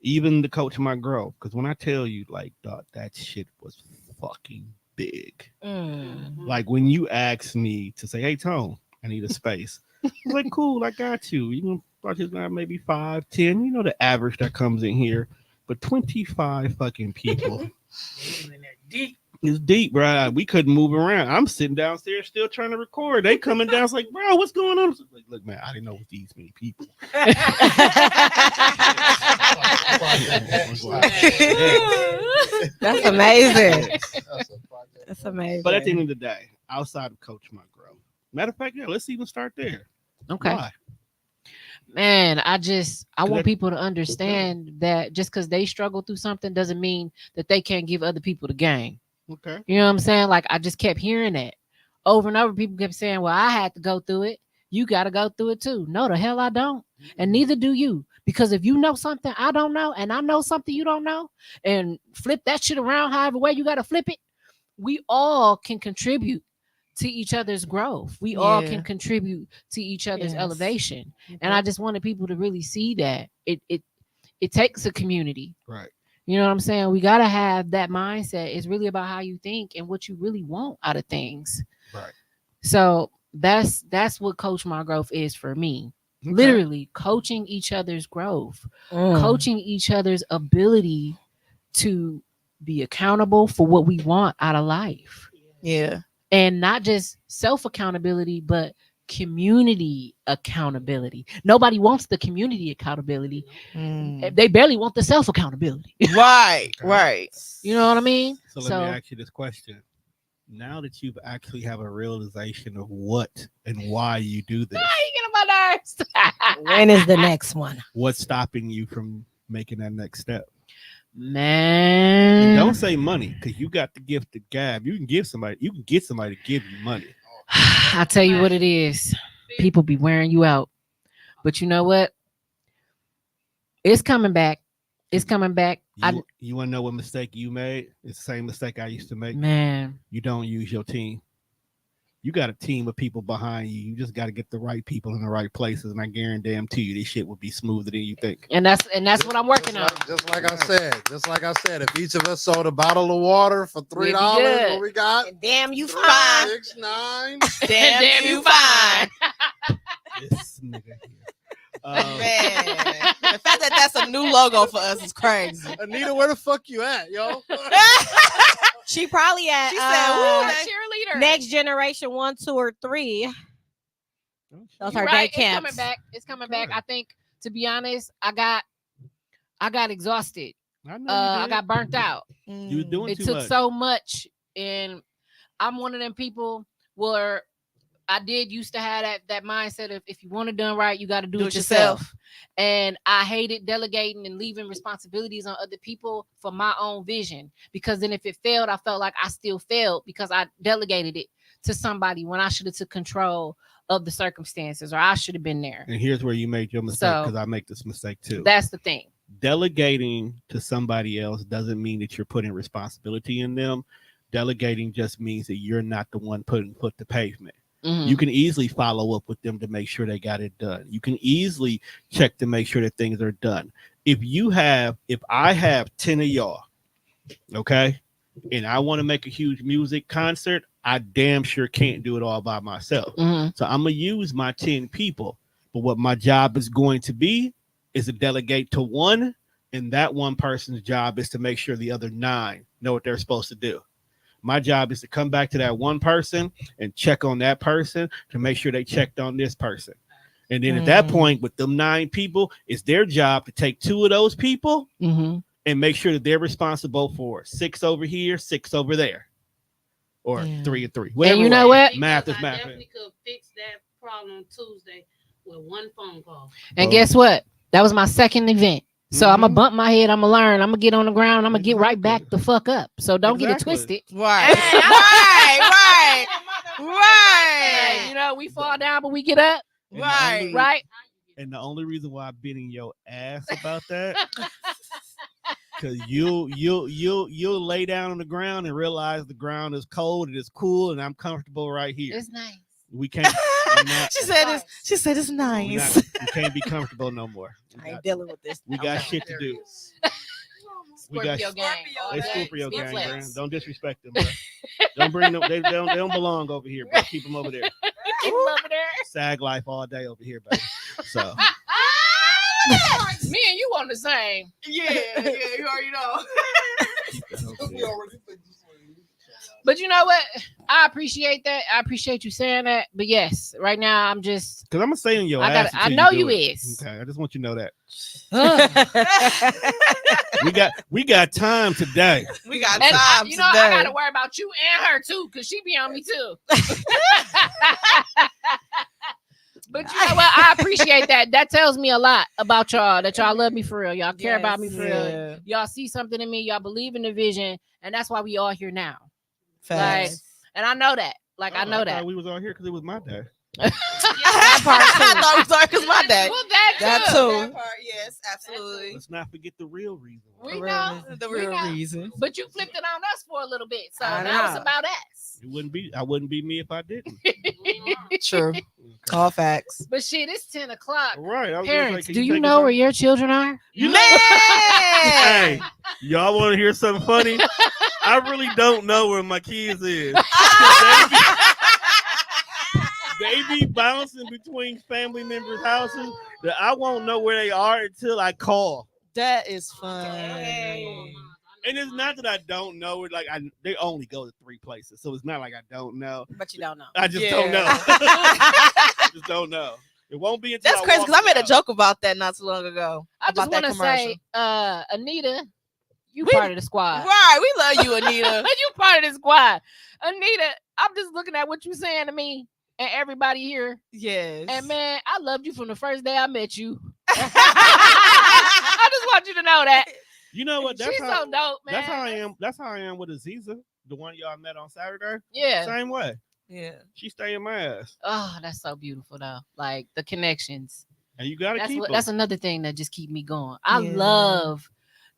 Even the coach of my girl, because when I tell you, like, dog, that shit was fucking big. Like when you asked me to say, "Hey, Tone, I need a space," I was like, "Cool, I got you." You know, probably maybe 5, 10. You know the average that comes in here, but 25 fucking people. Deep. It's deep, bro. We couldn't move around. I'm sitting downstairs still trying to record. They coming down. It's like, bro, what's going on? Like, look, man, I didn't know it was these many people. That's amazing. That's amazing. But at the end of the day, outside of Coach My Growth, matter of fact, yeah, let's even start there. Okay. Why? Man, I want people to understand that just because they struggle through something doesn't mean that they can't give other people the game. Okay. You know what I'm saying? Like, I just kept hearing that over and over. People kept saying, well, I had to go through it. You got to go through it too. No, the hell I don't. And neither do you. Because if you know something I don't know, and I know something you don't know, and flip that shit around however way you got to flip it, we all can contribute to each other's growth. We all can contribute to each other's elevation. And I just wanted people to really see that it takes a community. Right. You know what I'm saying? We got to have that mindset. It's really about how you think and what you really want out of things. Right. So that's what Coach My Growth is for me. Okay. Literally coaching each other's growth, coaching each other's ability to be accountable for what we want out of life. Yeah. And not just self-accountability, but community accountability. Nobody wants the community accountability. They barely want the self-accountability. Right. Right. You know what I mean? So let me ask you this question. now that you've actually have a realization of what and why you do this, you get on my nerves. When is the next one? what's stopping you from making that next step? Man, And don't say money, because you got the gift to gab. You can get somebody to give you money. I'll tell you what it is. People be wearing you out. But you know what? It's coming back. It's coming back. You want to know what mistake you made? It's the same mistake I used to make. Man, You don't use your team. You got a team of people behind you. You just got to get the right people in the right places, and I guarantee you, this shit will be smoother than you think. and that's what I'm working on. Just like I said, if each of us sold a bottle of water for $3, good. what we got? Damn, you 3, fine. 6, 9. Damn, you fine. This nigga here. Man, the fact that that's a new logo for us is crazy. Anita, where the fuck you at, yo? She probably at She said, "Woo, that Cheerleader. next generation 1, 2, or 3. Those You're are right. day camps. It's coming back. It's coming back. I think, to be honest, I got exhausted. I know I got burnt out. you were doing It too took much. so much, and I'm one of them people where I did used to have that mindset of, if you want it done right, you got to do it yourself. And I hated delegating and leaving responsibilities on other people for my own vision, because then if it failed, I felt like I still failed because I delegated it to somebody when I should have took control of the circumstances, or I should have been there. And here's where you made your mistake, So, because I make this mistake too. That's the thing. Delegating to somebody else doesn't mean that you're putting responsibility in them. Delegating just means that you're not the one putting foot to pavement. Mhm. You can easily follow up with them to make sure they got it done. You can easily check to make sure that things are done. If I have 10 of y'all, okay, and I want to make a huge music concert, I damn sure can't do it all by myself. Mhm. So I'm going to use my 10 people. But what my job is going to be is to delegate to one, and that one person's job is to make sure the other 9 know what they're supposed to do. My job is to come back to that one person and check on that person to make sure they checked on this person. And then at that point, with them 9 people, it's their job to take 2 of those people Mhm. and make sure that they're responsible for 6 over here, 6 over there, or 3 and 3. And you know what? Math is I math. definitely could fix that problem Tuesday with one phone call. And guess what? That was my second event. So I'm gonna bump my head. I'm gonna learn. I'm gonna get on the ground. I'm gonna get right back the fuck up. So don't get it twisted. Right. Hey, right. You know, we fall down, but we get up. Right. Right. And the only reason why I'm beating your ass about that, because you'll lay down on the ground and realize the ground is cold and it's cool and I'm comfortable right here. It's nice. We can't. She said it's nice. We can't be comfortable no more. I ain't dealing with this. We got shit to do. We got Scorpio gang. They All day. Scorpio gang, Flex. man. Don't disrespect them, bro. Don't bring them. They don't belong over here, bro. Keep them over there. Keep 'em over there. Sag life all day over here, baby. So Me and you on the same. Yeah, you already know. keep that over there. But you know what? I appreciate that. I appreciate you saying that. But yes, right now I'm just. Because I'm gonna stay in your I ass. got. I until know do you it. is. Okay, I just want you to know that. We got time today. We got And time you know, today. I gotta worry about you and her too, because she be on me too. But you know what? I appreciate that. That tells me a lot about y'all, that y'all love me for real. Y'all care about me for real. Y'all see something in me. Y'all believe in the vision. And that's why we all here now. Like, and I know that. Like, I know I that. thought we was all here because it was my day. That part too. I thought it was sorry because my dad. Well, that That too. part, yes, absolutely. Let's not forget the real reason. We know. The We real know. reason. But you flipped it on us for a little bit. So I now it's know. about us. I wouldn't be me if I didn't. True. All facts. But shit, it's 10 o'clock. Right. I was Parents, can do you take know us where out? your children are? You know, Man! hey, y'all want to hear something funny? I really don't know where my kids is. They be bouncing between family members' houses that I won't know where they are until I call. That is fun. And it's not that I don't know it. Like they only go to 3 places, so it's not like I don't know. But you don't know. I just Yeah. don't know. I just don't know. It won't be until That's I crazy because I made a walk joke about that not too long ago. I just about that want to say, commercial. Anita, You part of the squad. Right. We love you, Anita. You part of the squad. Anita, I'm just looking at what you're saying to me and everybody here. Yes. And man, I loved you from the first day I met you. I just want you to know that. You know what? She's so dope, man. That's how I am. That's how I am with Aziza, the one y'all met on Saturday. Yeah. Same way. Yeah. She stay in my ass. Oh, that's so beautiful though. Like the connections. And you gotta keep them. That's another thing that just keep me going. I love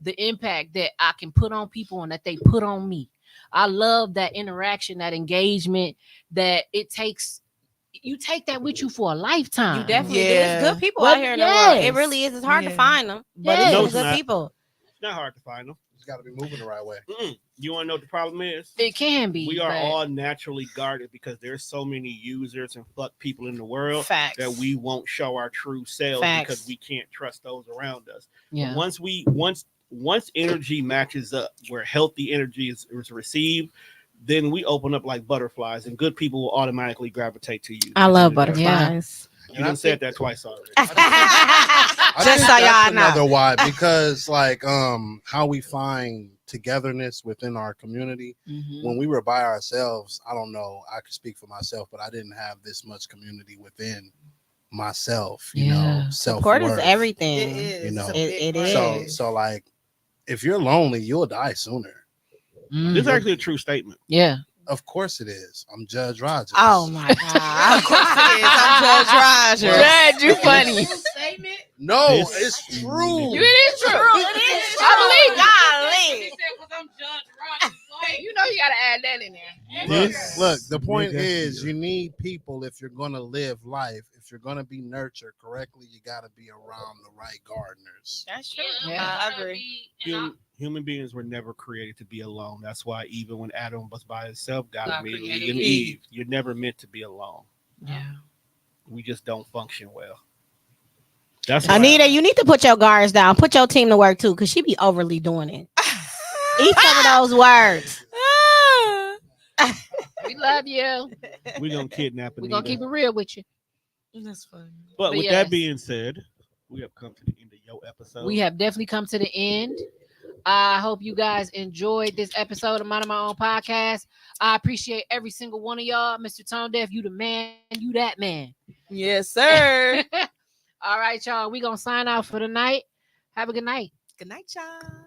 the impact that I can put on people and that they put on me. I love that interaction, that engagement that it takes. You take that with you for a lifetime. You definitely do. It's good people out here in the world. It really is. It's hard to find them, but it's good people. It's not hard to find them. You got to be moving the right way. You want to know what the problem is? It can be. We are all naturally guarded because there's so many users and fuck people in the world that we won't show our true selves because we can't trust those around us. Yeah. But once energy matches up where healthy energy is received, then we open up like butterflies and good people will automatically gravitate to you. I love butterflies. You done said that twice already. Just so y'all know. Another why, because like how we find togetherness within our community. When we were by ourselves, I don't know, I could speak for myself, but I didn't have this much community within myself, you know. Support is everything. It is. You know, it is. So like if you're lonely, you'll die sooner. This is actually a true statement. Yeah. Of course it is. I'm Judge Rogers. Oh my God. Of course it is. I'm Judge Rogers. Judge, you funny. No, it's true. It is true. It is true. I believe. You know you gotta add that in there. Look, the point is you need people if you're gonna live life. If you're gonna be nurtured correctly, you gotta be around the right gardeners. That's true. Yeah. I agree. Human beings were never created to be alone. That's why even when Adam was by himself, God immediately created and Eve. Eve. You're never meant to be alone. Yeah. We just don't function well. That's Anita, you need to put your guards down. Put your team to work too, because she be overly doing it. Eat some of those words. We love you. We're gonna kidnap We're Anita. gonna keep it real with you. That's funny. But with yes. that being said, we have come to the end of your episode. We have definitely come to the end. I hope you guys enjoyed this episode of Mind My Own Podcast. I appreciate every single one of y'all. Mr. ToneDef, you the man. You that man. Yes, sir. All right, y'all. We're going to sign out for the night. Have a good night. Good night, y'all.